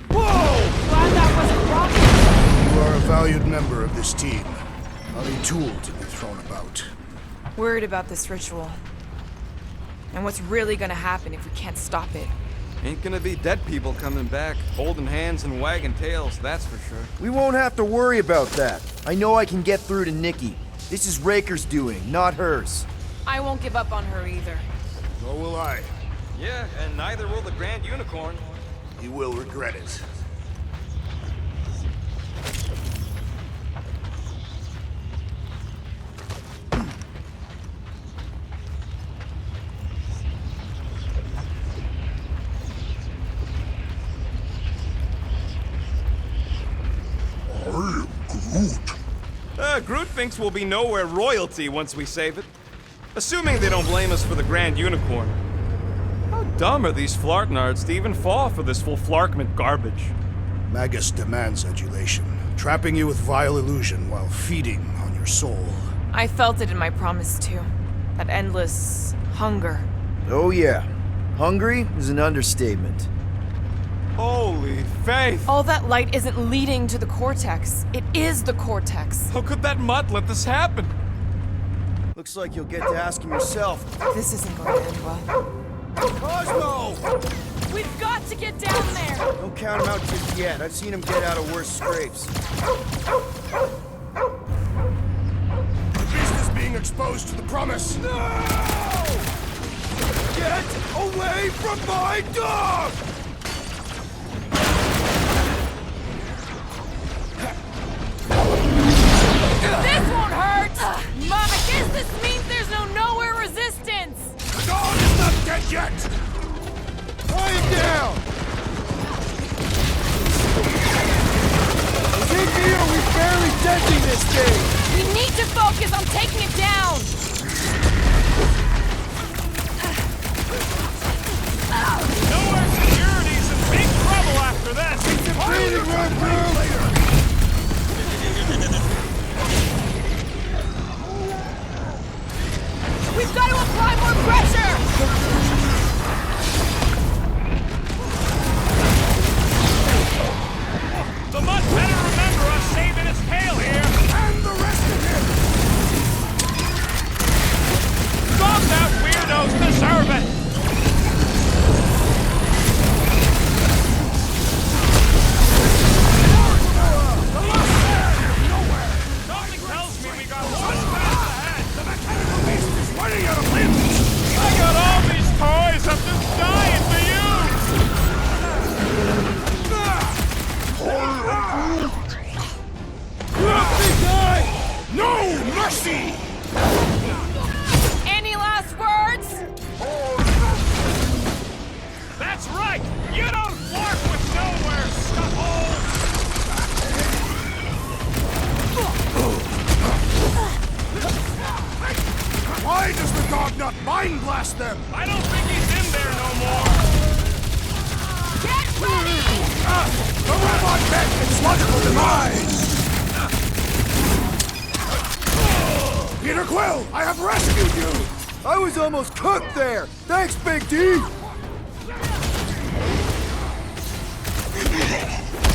Glad that wasn't rocket. You are a valued member of this team. Not a tool to be thrown about. Worried about this ritual. And what's really gonna happen if we can't stop it. Ain't gonna be dead people coming back, holding hands and wagging tails, that's for sure. We won't have to worry about that. I know I can get through to Nikki. This is Raker's doing, not hers. I won't give up on her either. Nor will I. Yeah, and neither will the Grand Unicorn. You will regret it. Groot thinks we'll be Knowhere royalty once we save it. Assuming they don't blame us for the Grand Unicorn. How dumb are these flartnards to even fall for this full flarkment garbage? Magus demands adulation, trapping you with vile illusion while feeding on your soul. I felt it in my promise too. That endless hunger. Oh yeah. Hungry is an understatement. Holy faith! All that light isn't leading to the cortex. It is the cortex. How could that mutt let this happen? Looks like you'll get to ask him yourself. This isn't going to end well. Cosmo! We've got to get down there! Don't count him out just yet. I've seen him get out of worse scrapes. The beast is being exposed to the promise. No! Get away from my dog! This won't hurt! Mom, I guess this means there's no Knowhere resistance! The dog is not dead yet! Tie him down! Is it me or we barely denting this thing? We need to focus on taking it down! Knowhere security's in big trouble after this! It's a breathing room, bro! We've got to apply more pressure! The mutt better remember us saving his tail here! And the rest of him! Stop that weirdos deserve it! Something tells me we got one path ahead! The mechanical beast is running out of limbs! I got all these toys, I'm just dying for you! No mercy! Any last words? That's right! You don't flark with Knowhere, scuffle! Why does the dog not mind blast them? I don't think he's in there no more! Get ready! The robot met its logical demise! Peter Quill, I have rescued you! I was almost cooked there! Thanks, Big D!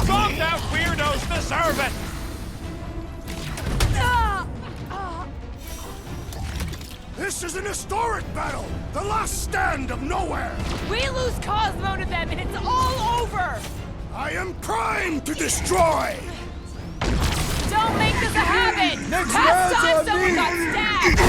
Stop that weirdos deserve it! This is an historic battle! The last stand of Knowhere! We lose Cosmo to them and it's all over! I am primed to destroy! Don't make this a habit! Next Past round's time on someone me. got stabbed!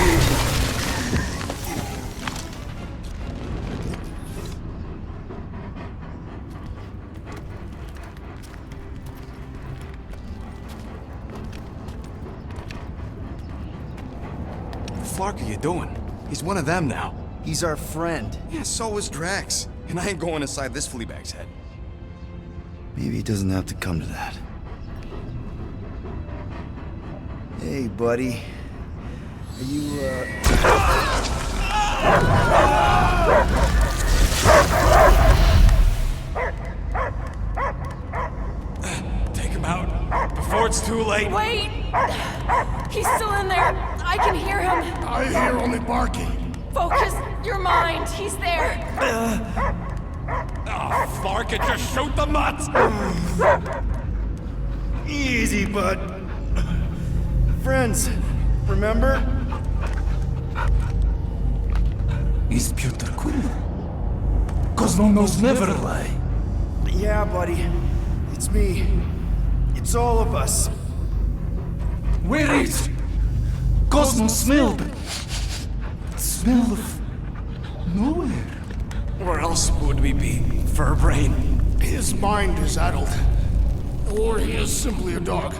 What the fuck are you doing? He's one of them now. He's our friend. Yeah, so is Drax. And I ain't going inside this fleabag's head. Maybe it doesn't have to come to that. Hey, buddy. Are you, Take him out before it's too late. Wait! He's still in there. I can hear him. I hear only barking. Focus your mind. He's there. Oh, fuck it, just shoot the nuts! Easy, bud. Friends, remember? Is Peter Quill? Cosmo knows never lie. Yeah, buddy. It's me. It's all of us. Where is Cosmo smelled? Smell of nowhere. Where else would we be, Furbrain? His mind is addled. Or he is simply a dog.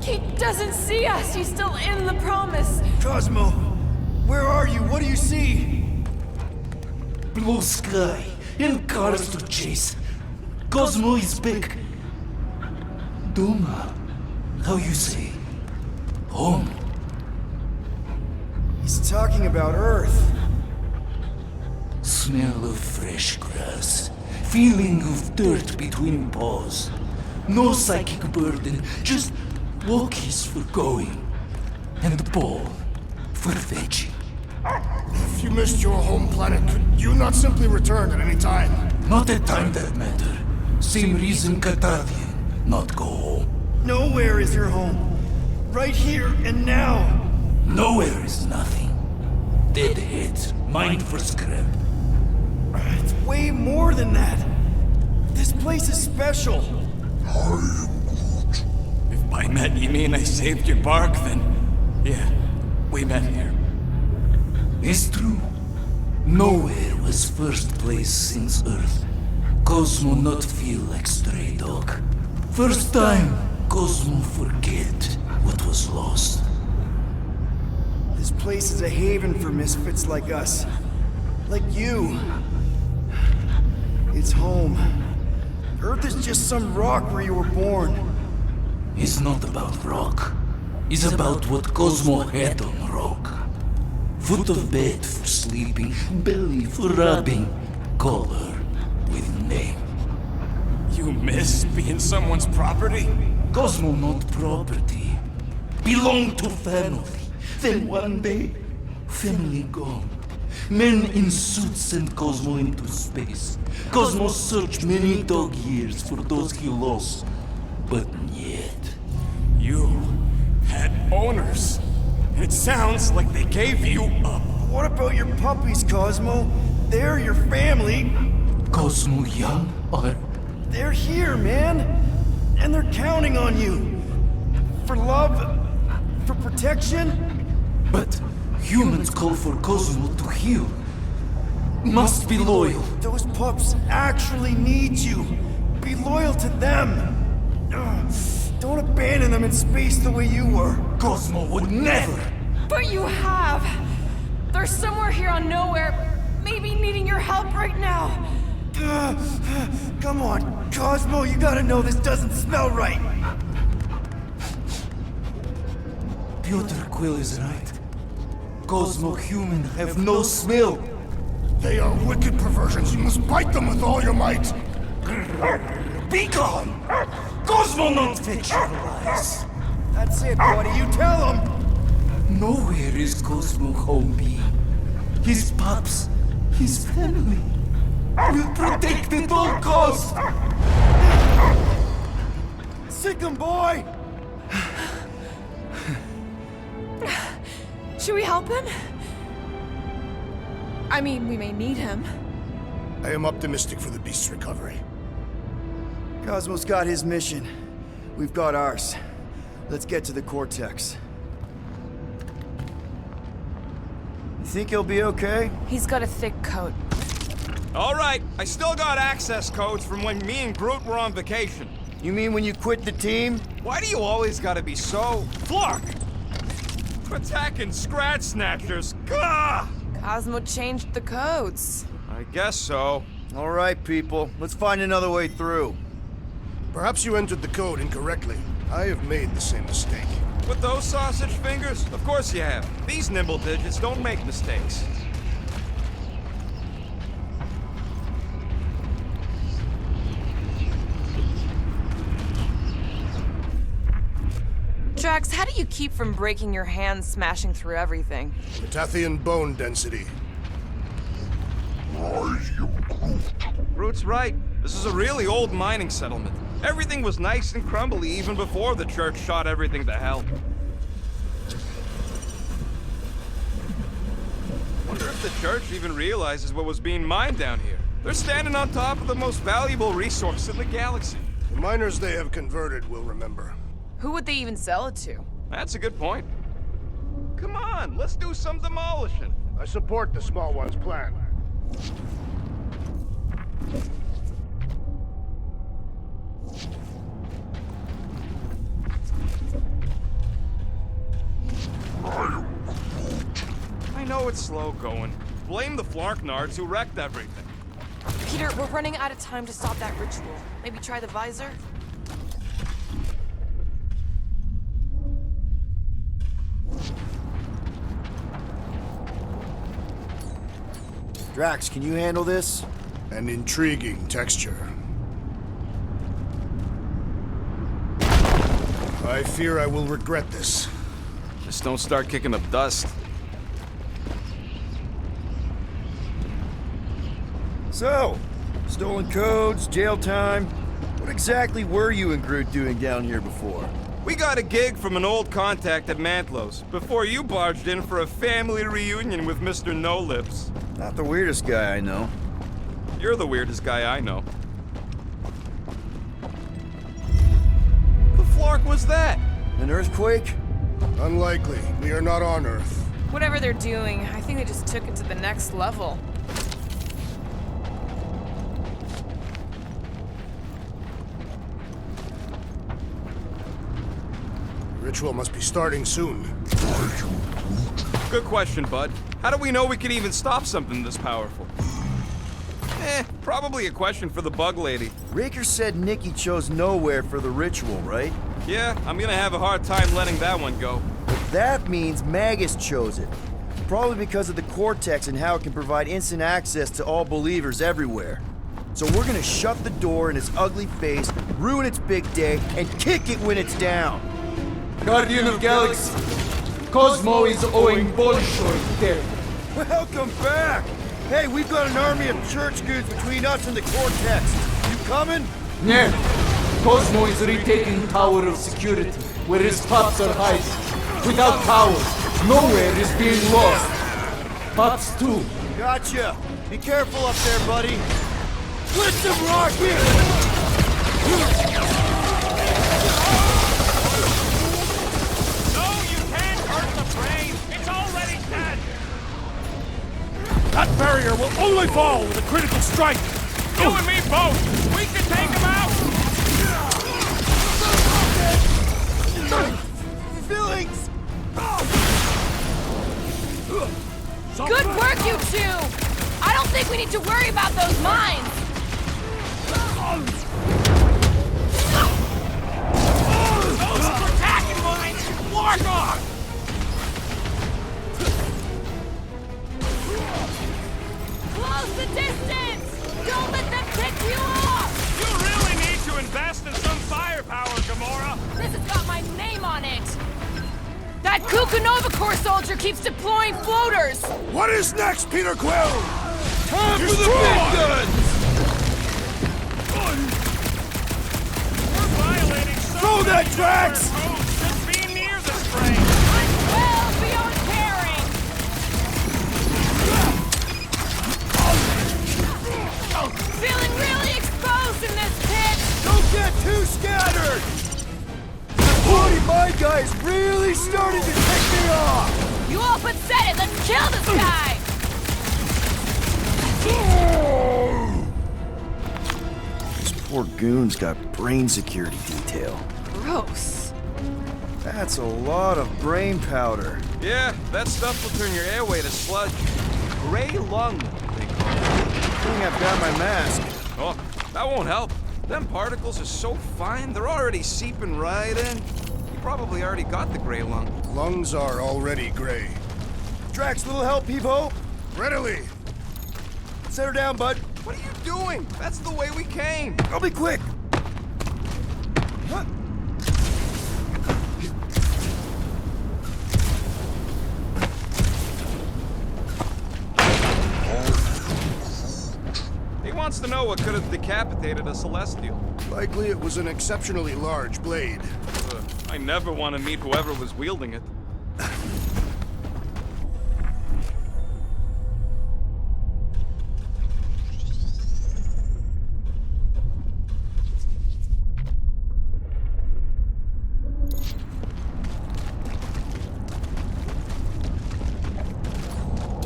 He doesn't see us. He's still in the promise. Cosmo, where are you? What do you see? Blue sky and cars to chase. Cosmo is back. Doma, how you say? Home. He's talking about Earth. Smell of fresh grass. Feeling of dirt between paws. No psychic burden, just walkies for going. And the ball for fetching. If you missed your home planet, could you not simply return at any time? Not a time that matter. Same reason Catadian not go home. Nowhere is your home. Right here and now. Nowhere is nothing. Dead heads, mind for scrap. It's way more than that. This place is special. If by met you mean I saved your bark, then yeah, we met here. It's true. Nowhere was first place since Earth. Cosmo not feel like stray dog. First time, Cosmo forget what was lost. This place is a haven for misfits like us. Like you. It's home. Earth is just some rock where you were born. It's not about rock. It's about what Cosmo had on rock. Foot of bed for sleeping, belly for rubbing, color with name. You miss being someone's property? Cosmo not property. Belong to family. Then one day, family gone. Men in suits sent Cosmo into space. Cosmo searched many dog years for those he lost. But yet... You had owners. It sounds like they gave you up. What about your puppies, Cosmo? They're your family. Cosmo young or... They're here, man. And they're counting on you. For love, for protection. But humans call for Cosmo to heal. Must be loyal. Those pups actually need you. Be loyal to them. Don't abandon them in space the way you were. Cosmo would never. But you have. They're somewhere here on Knowhere, maybe needing your help right now. Come on, Cosmo, you gotta know this doesn't smell right. Peter Quill is right. Cosmo human have no smell. They are wicked perversions. You must bite them with all your might. Be gone! Cosmo not fetch your lies. That's it, buddy. You tell him. Nowhere is Cosmo home be. His pups, his family, will protect at all costs. Sick 'em, boy. Should we help him? I mean, we may need him. I am optimistic for the beast's recovery. Cosmo's got his mission. We've got ours. Let's get to the Cortex. You think he'll be okay? He's got a thick coat. All right, I still got access codes from when me and Groot were on vacation. You mean when you quit the team? Why do you always gotta be so... Flark! Attacking Scratch Snatchers! Gah! Cosmo changed the codes. I guess so. All right, people. Let's find another way through. Perhaps you entered the code incorrectly. I have made the same mistake. With those sausage fingers? Of course you have. These nimble digits don't make mistakes. Drax, how do you keep from breaking your hands smashing through everything? Metathian bone density. Groot's right. This is a really old mining settlement. Everything was nice and crumbly even before the church shot everything to hell. Wonder if the church even realizes what was being mined down here. They're standing on top of the most valuable resource in the galaxy. The miners they have converted will remember. Who would they even sell it to? That's a good point. Come on, let's do some demolishing. I support the small one's plan. I know it's slow going. Blame the Flarknards who wrecked everything. Peter, we're running out of time to stop that ritual. Maybe try the visor? Drax, can you handle this? An intriguing texture. I fear I will regret this. Just don't start kicking up dust. So, stolen codes, jail time. What exactly were you and Groot doing down here before? We got a gig from an old contact at Mantlo's before you barged in for a family reunion with Mr. No-Lips. Not the weirdest guy I know. You're the weirdest guy I know. The flark was that? An earthquake? Unlikely. We are not on Earth. Whatever they're doing, I think they just took it to the next level. Ritual must be starting soon. Good question, bud. How do we know we can even stop something this powerful? Probably a question for the bug lady. Raker said Nikki chose Knowhere for the ritual, right? Yeah, I'm gonna have a hard time letting that one go. But that means Magus chose it. Probably because of the Cortex and how it can provide instant access to all believers everywhere. So we're gonna shut the door in its ugly face, ruin its big day, and kick it when it's down. Guardian of Galaxy, Cosmo is owing Bolshoi death. Welcome back! Hey, we've got an army of church goons between us and the Cortex. You coming? No. Cosmo is retaking Tower of Security, where his pops are hiding. Without Tower, Knowhere is being lost. Pops too. Gotcha. Be careful up there, buddy. Let's some rocket! That barrier will only fall with a critical strike! You and me both! We can take him out! Feelings! Good work, you two! I don't think we need to worry about those mines! Those attacking mines! Walk on! Close the distance! Don't let them pick you off! You really need to invest in some firepower, Gamora! This has got my name on it! That Kukunova Corps soldier keeps deploying floaters! What is next, Peter Quill? Time for the big guns! We're violating some Throw that, Drax! just being near this brain! I'm well beyond caring! Kill this guy! This poor goon's got brain security detail. Gross. That's a lot of brain powder. Yeah, that stuff will turn your airway to sludge. Gray lung, they call it. I think I've got my mask. Oh, that won't help. Them particles are so fine, they're already seeping right in. You probably already got the gray lung. Lungs are already gray. Drax, little help, Peepo. Readily! Set her down, bud. What are you doing? That's the way we came. I'll be quick. Huh. He wants to know what could have decapitated a Celestial. Likely it was an exceptionally large blade. I never want to meet whoever was wielding it.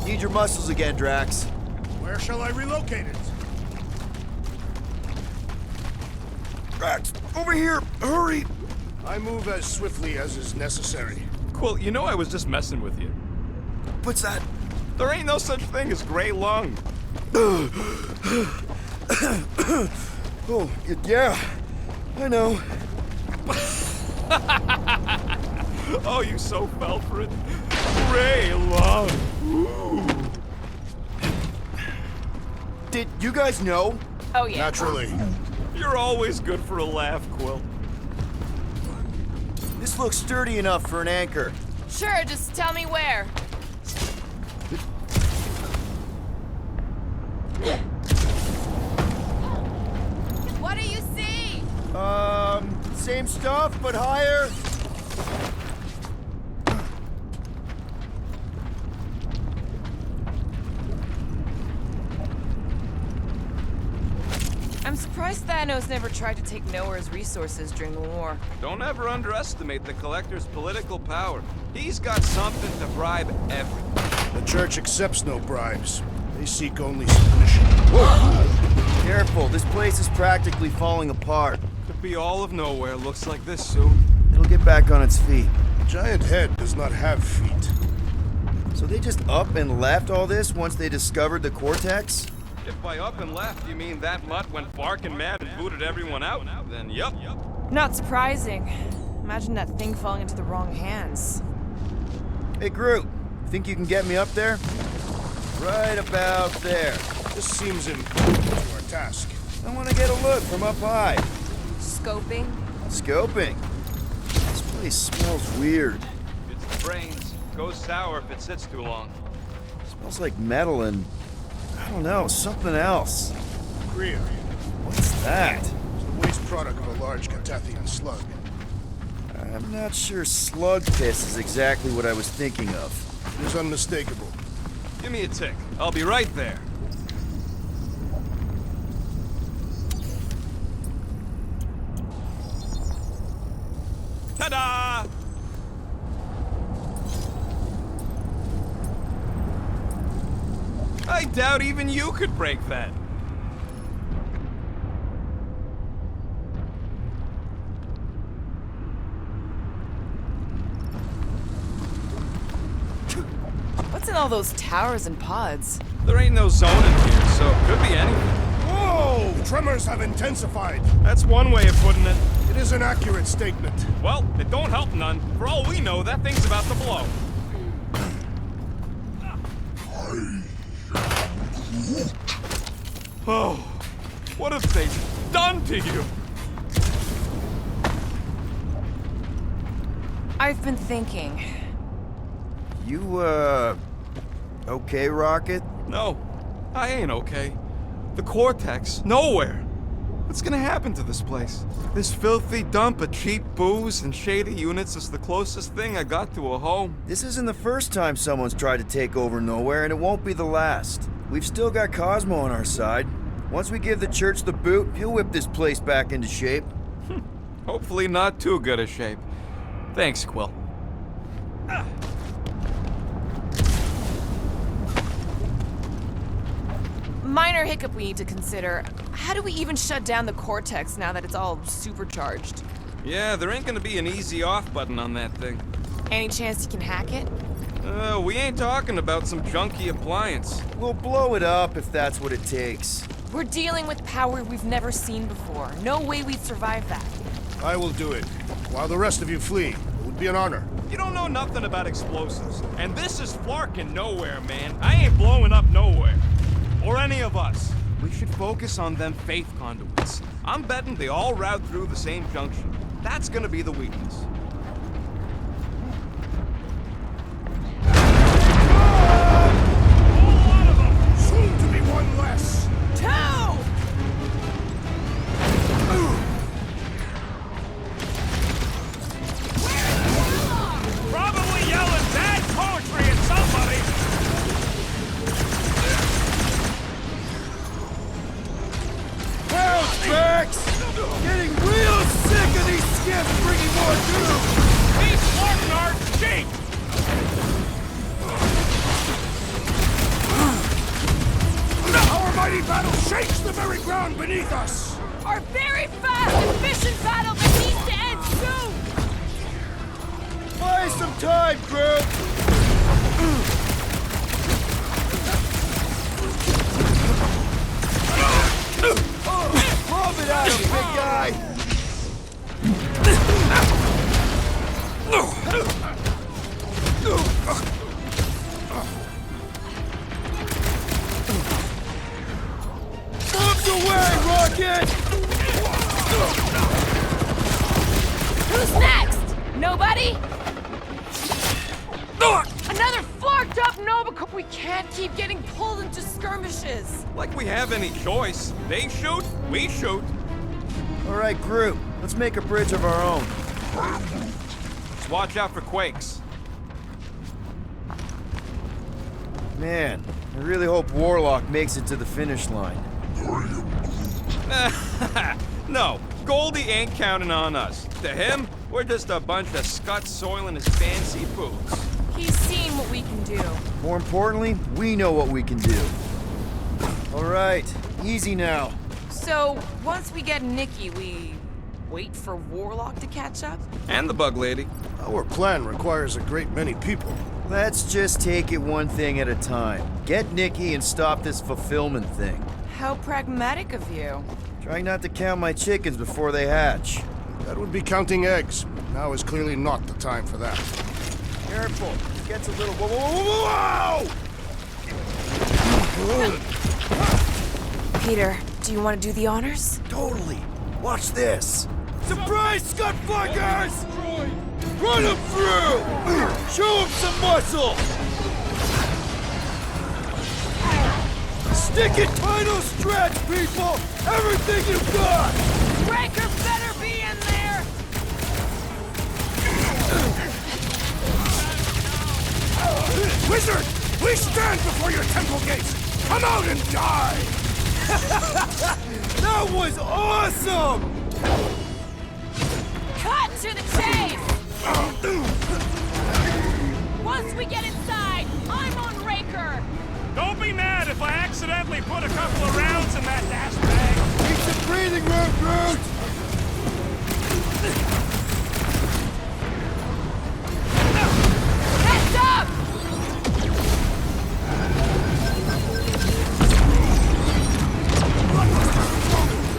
Need your muscles again, Drax. Where shall I relocate it? Drax, over here! Hurry! I move as swiftly as is necessary. Quill, you know I was just messing with you. What's that? There ain't no such thing as gray lung. Oh, yeah. I know. Oh, you so fell for it. Gray lung. Ooh. Did you guys know? Oh, yeah. Naturally. You're always good for a laugh, Quill. This looks sturdy enough for an anchor. Sure, just tell me where. What do you see? Same stuff, but higher. I'm surprised Thanos never tried to take Knowhere's resources during the war. Don't ever underestimate the Collector's political power. He's got something to bribe everyone. The Church accepts no bribes. They seek only submission. Whoa! Careful, this place is practically falling apart. Could be all of Knowhere looks like this soon. It'll get back on its feet. The giant head does not have feet. So they just up and left all this once they discovered the Cortex? If by up and left you mean that mutt went barking mad and booted everyone out, then yup. Not surprising. Imagine that thing falling into the wrong hands. Hey, Groot, think you can get me up there? Right about there. This seems important to our task. I want to get a look from up high. Scoping? Scoping. This place smells weird. It's the brains. Goes sour if it sits too long. Smells like metal and, I don't know, something else. Greer. What's that? It's the waste product of a large Catathian slug. I'm not sure slug piss is exactly what I was thinking of. It is unmistakable. Give me a tick. I'll be right there. Ta-da! I doubt even you could break that. What's in all those towers and pods? There ain't no zone in here, so it could be anything. Whoa! Tremors have intensified. That's one way of putting it. It is an accurate statement. Well, it don't help none. For all we know, that thing's about to blow. Oh, what have they done to you? I've been thinking. You, okay, Rocket? No, I ain't okay. The Cortex, Knowhere. What's gonna happen to this place? This filthy dump of cheap booze and shady units is the closest thing I got to a home. This isn't the first time someone's tried to take over Knowhere, and it won't be the last. We've still got Cosmo on our side. Once we give the church the boot, he'll whip this place back into shape. Hopefully not too good a shape. Thanks, Quill. minor hiccup we need to consider. How do we even shut down the cortex now that it's all supercharged? Yeah, there ain't gonna be an easy off button on that thing. Any chance you can hack it? We ain't talking about some junky appliance. We'll blow it up if that's what it takes. We're dealing with power we've never seen before. No way we'd survive that. I will do it. While the rest of you flee. It would be an honor. You don't know nothing about explosives. And this is flarking nowhere, man. I ain't blowing up nowhere. Or any of us. We should focus on them faith conduits. I'm betting they all route through the same junction. That's gonna be the weakness. Soon to be one less. Two! Probably yelling bad poetry at somebody. Hell, Drax! Getting real sick of these skips bringing more doom! These flarking are cheap. Our mighty battle shakes the very ground beneath us! Our very fast, efficient battle that needs to end soon! Buy some time, Groot! Lob it out, you big guy! Bombs away, Rocket! Who's next? Nobody? Another flarked up Nova. We can't keep getting pulled into skirmishes. Like we have any choice. They shoot, we shoot. All right, Groot, let's make a bridge of our own. Just watch out for quakes. Man, I really hope Warlock makes it to the finish line. No, Goldie ain't counting on us. To him, we're just a bunch of scuts soiling his fancy boots. He's seen what we can do. More importantly, we know what we can do. All right, easy now. So, once we get Nikki, we wait for Warlock to catch up? And the bug lady. Our plan requires a great many people. Let's just take it one thing at a time. Get Nikki and stop this fulfillment thing. How pragmatic of you. Trying not to count my chickens before they hatch. That would be counting eggs. Now is clearly not the time for that. Careful, it gets a little... Whoa! Peter, do you want to do the honors? Totally. Watch this. Surprise, Scud Fuckers! Run them through! Show them some muscle! Stick it, final stretch, people! Everything you've got! Breaker better be in there! Wizard! We stand before your temple gates! Come out and die! That was awesome! Cut to the chase! Once we get inside, I'm on Raker! Don't be mad if I accidentally put a couple of rounds in that dash bag. Need some breathing room, Groot! Heads up!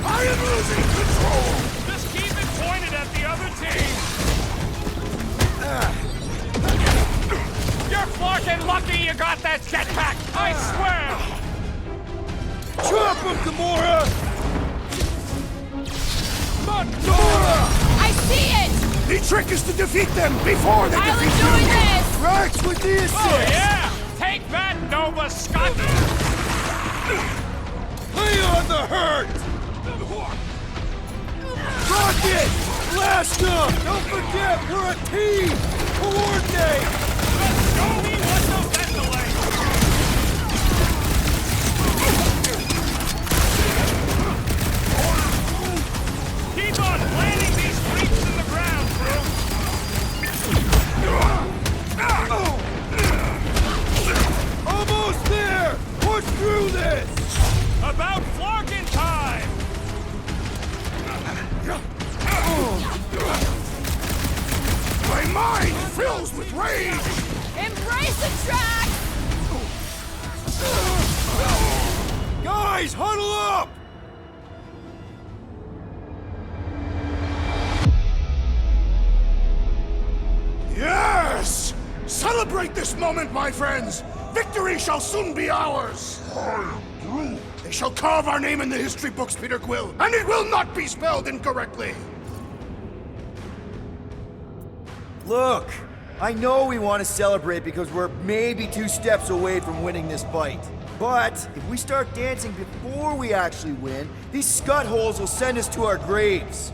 I am losing control! Just keep it pointed at the other team. You're fucking lucky you got that jetpack, I swear! Drop him, Gamora! Gamora! I see it! The trick is to defeat them before they I'll defeat enjoy you! this! Drax with the assist! Oh yeah! Take that, Nova Scott! Lay on the hurt! Rocket! Blast them! Don't forget, we're a team! Coordinate! Show me what to ventilate! Keep on planting these creeps in the ground, bro! Almost there! Push through this! rage! Embrace the track! Guys, huddle up! Yes! Celebrate this moment, my friends! Victory shall soon be ours! They shall carve our name in the history books, Peter Quill, and it will not be spelled incorrectly! Look, I know we want to celebrate because we're maybe 2 steps away from winning this fight. But if we start dancing before we actually win, these scut holes will send us to our graves.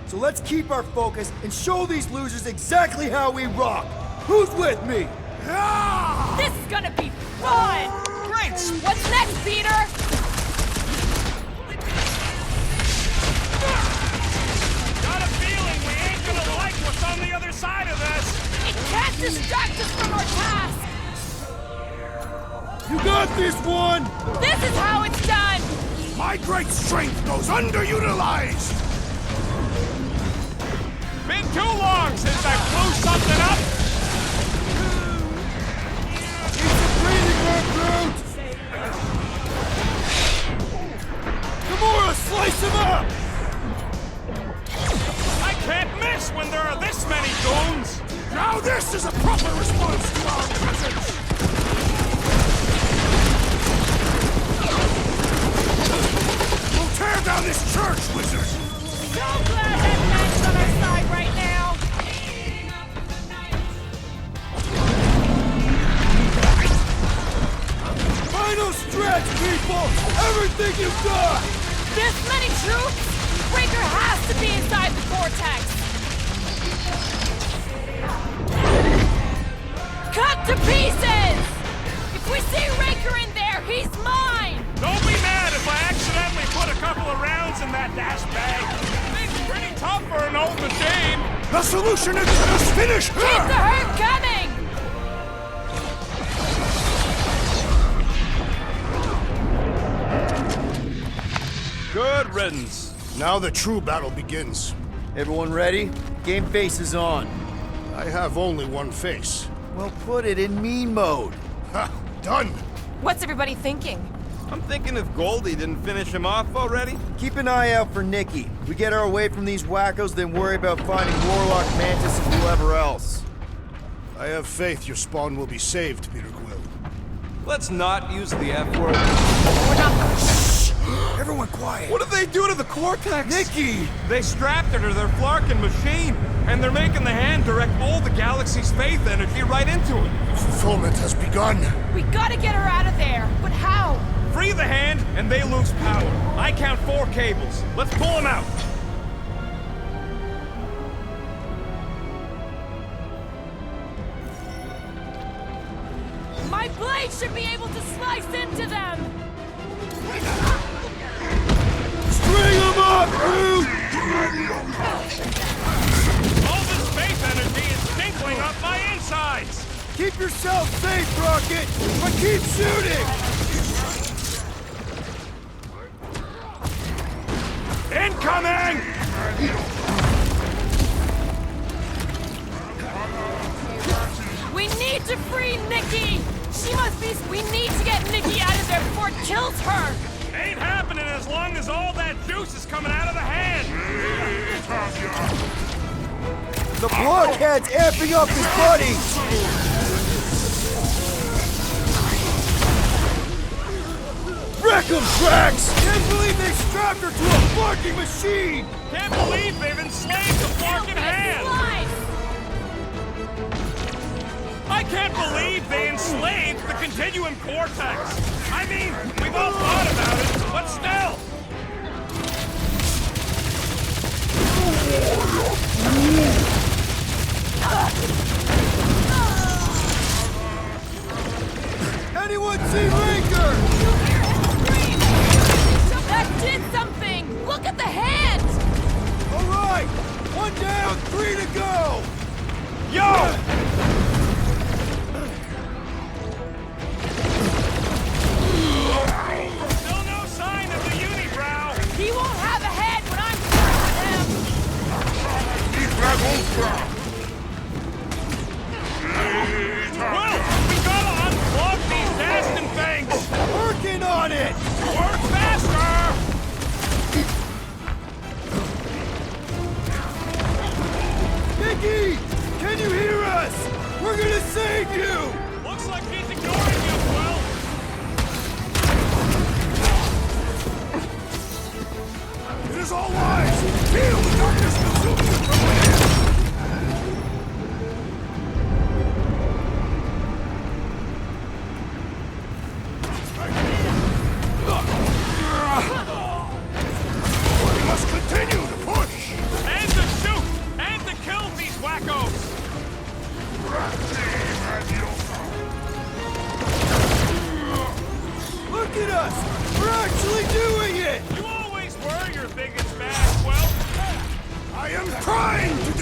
So let's keep our focus and show these losers exactly how we rock. Who's with me? This is gonna be fun! Great! What's next, Peter? Got a feeling we ain't gonna like what's on the other side of this! It can't distract us from our task! You got this one! This is how it's done! My great strength goes underutilized! Been too long since I blew something up! Breathing room, Groot! Gamora, slice him up! I can't miss when there are this many goons! Now this is a proper response to our presence! We'll tear down this church, wizard! So glad that man's on our side right now! Final stretch, people! Everything you've got! This many troops? Breaker has to be inside the vortex! Cut to pieces! If we see Raker in there, he's mine! Don't be mad if I accidentally put a couple of rounds in that dash bag. Things pretty tough for an old machine. The solution is let us finish her! Keep the herd coming! Good riddance. Now the true battle begins. Everyone ready? Game face is on. I have only one face. Well, put it in mean mode. Ha! Done! What's everybody thinking? I'm thinking if Goldie didn't finish him off already. Keep an eye out for Nikki. If we get her away from these wackos, then worry about finding Warlock, Mantis, and whoever else. I have faith your spawn will be saved, Peter Quill. Let's not use the F word. We're not... Everyone quiet. What did they do to the Cortex? Nikki! They strapped her to their Flarkin machine, and they're making the hand direct all the galaxy's faith energy right into it. Fulfillment has begun. We gotta get her out of there, but how? Free the hand, and they lose power. I count 4 cables. Let's pull them out. My blade should be able to slice into them! String them up, Groot! All this faith energy is tinkling up my insides. Keep yourself safe, Rocket, but keep shooting! Incoming! We need to free Nikki! She must be... We need to get Nikki out of there before it kills her! Ain't happening as long as all that juice is coming out of the hand. The blockhead's amping up his buddies! Wreck 'em, Drax! Can't believe they strapped her to a barking machine! Can't believe they've enslaved the Flarkin hand. I can't believe they enslaved the Continuum Cortex. I mean, we've all thought about it, but still. Anyone see Raker? That did something! Look at the hand! All right! 1 down, 3 to go! Yo! Still no sign of the unibrow. He won't have a head when I'm through with him!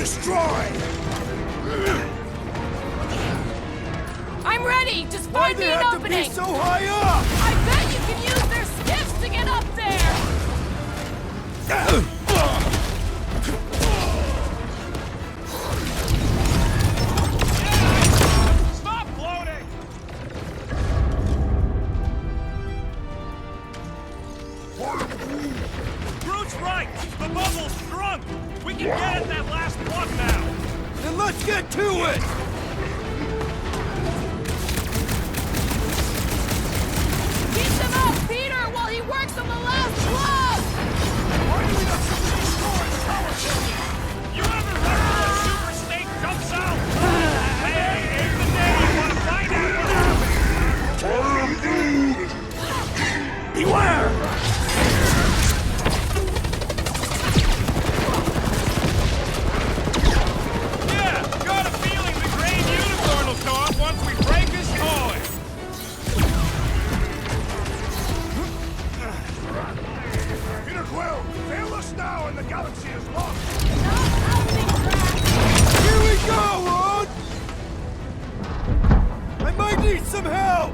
destroy! I'm ready! Just find me an opening! so high up? I bet you can use their skiffs to get up there! Stop floating! Groot's right! The bubble's shrunk! We can get at that last block now! Then let's get to it! Keep them up, Peter, while he works on the last block! You ever heard of a super snake jumps out? Hey, ain't the day you want to find out what happened! Beware! Yeah, got a feeling the green unicorn will show up once we break his toy! Peter Quill, fail us now and the galaxy is lost! Here we go, Ron! I might need some help!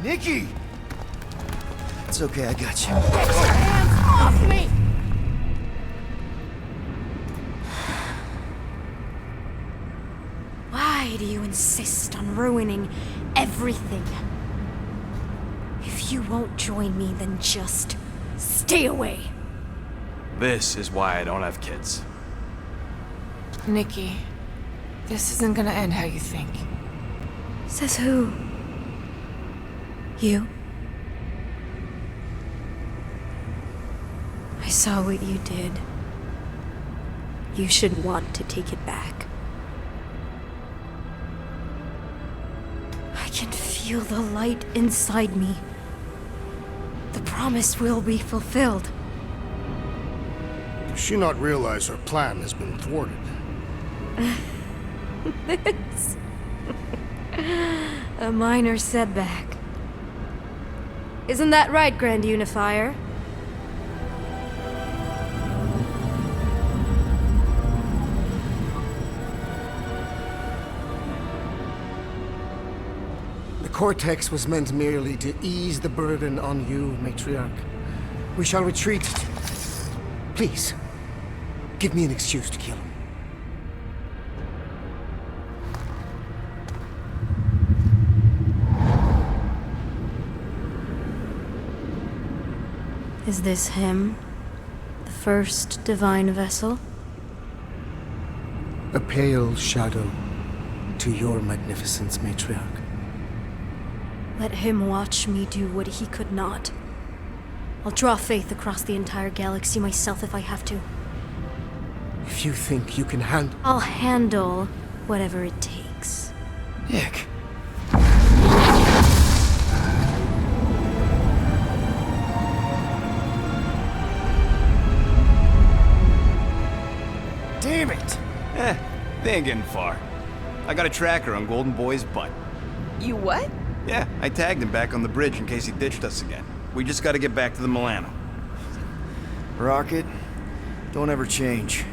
Nikki! It's okay, I got you. Hands off me! Why do you insist on ruining everything? If you won't join me, then just stay away. This is why I don't have kids. Nikki, this isn't gonna end how you think. Says who? You? I saw what you did. You should want to take it back. I can feel the light inside me. The promise will be fulfilled. Does she not realize her plan has been thwarted? It's a minor setback. Isn't that right, Grand Unifier? The Cortex was meant merely to ease the burden on you, Matriarch. We shall retreat. Please, give me an excuse to kill him. Is this him? The first divine vessel? A pale shadow to your magnificence, Matriarch. Let him watch me do what he could not. I'll draw faith across the entire galaxy myself if I have to. If you think you can handle... I'll handle whatever it takes. Nick. Damn it! They ain't getting far. I got a tracker on Golden Boy's butt. You what? Yeah, I tagged him back on the bridge in case he ditched us again. We just gotta get back to the Milano. Rocket, don't ever change.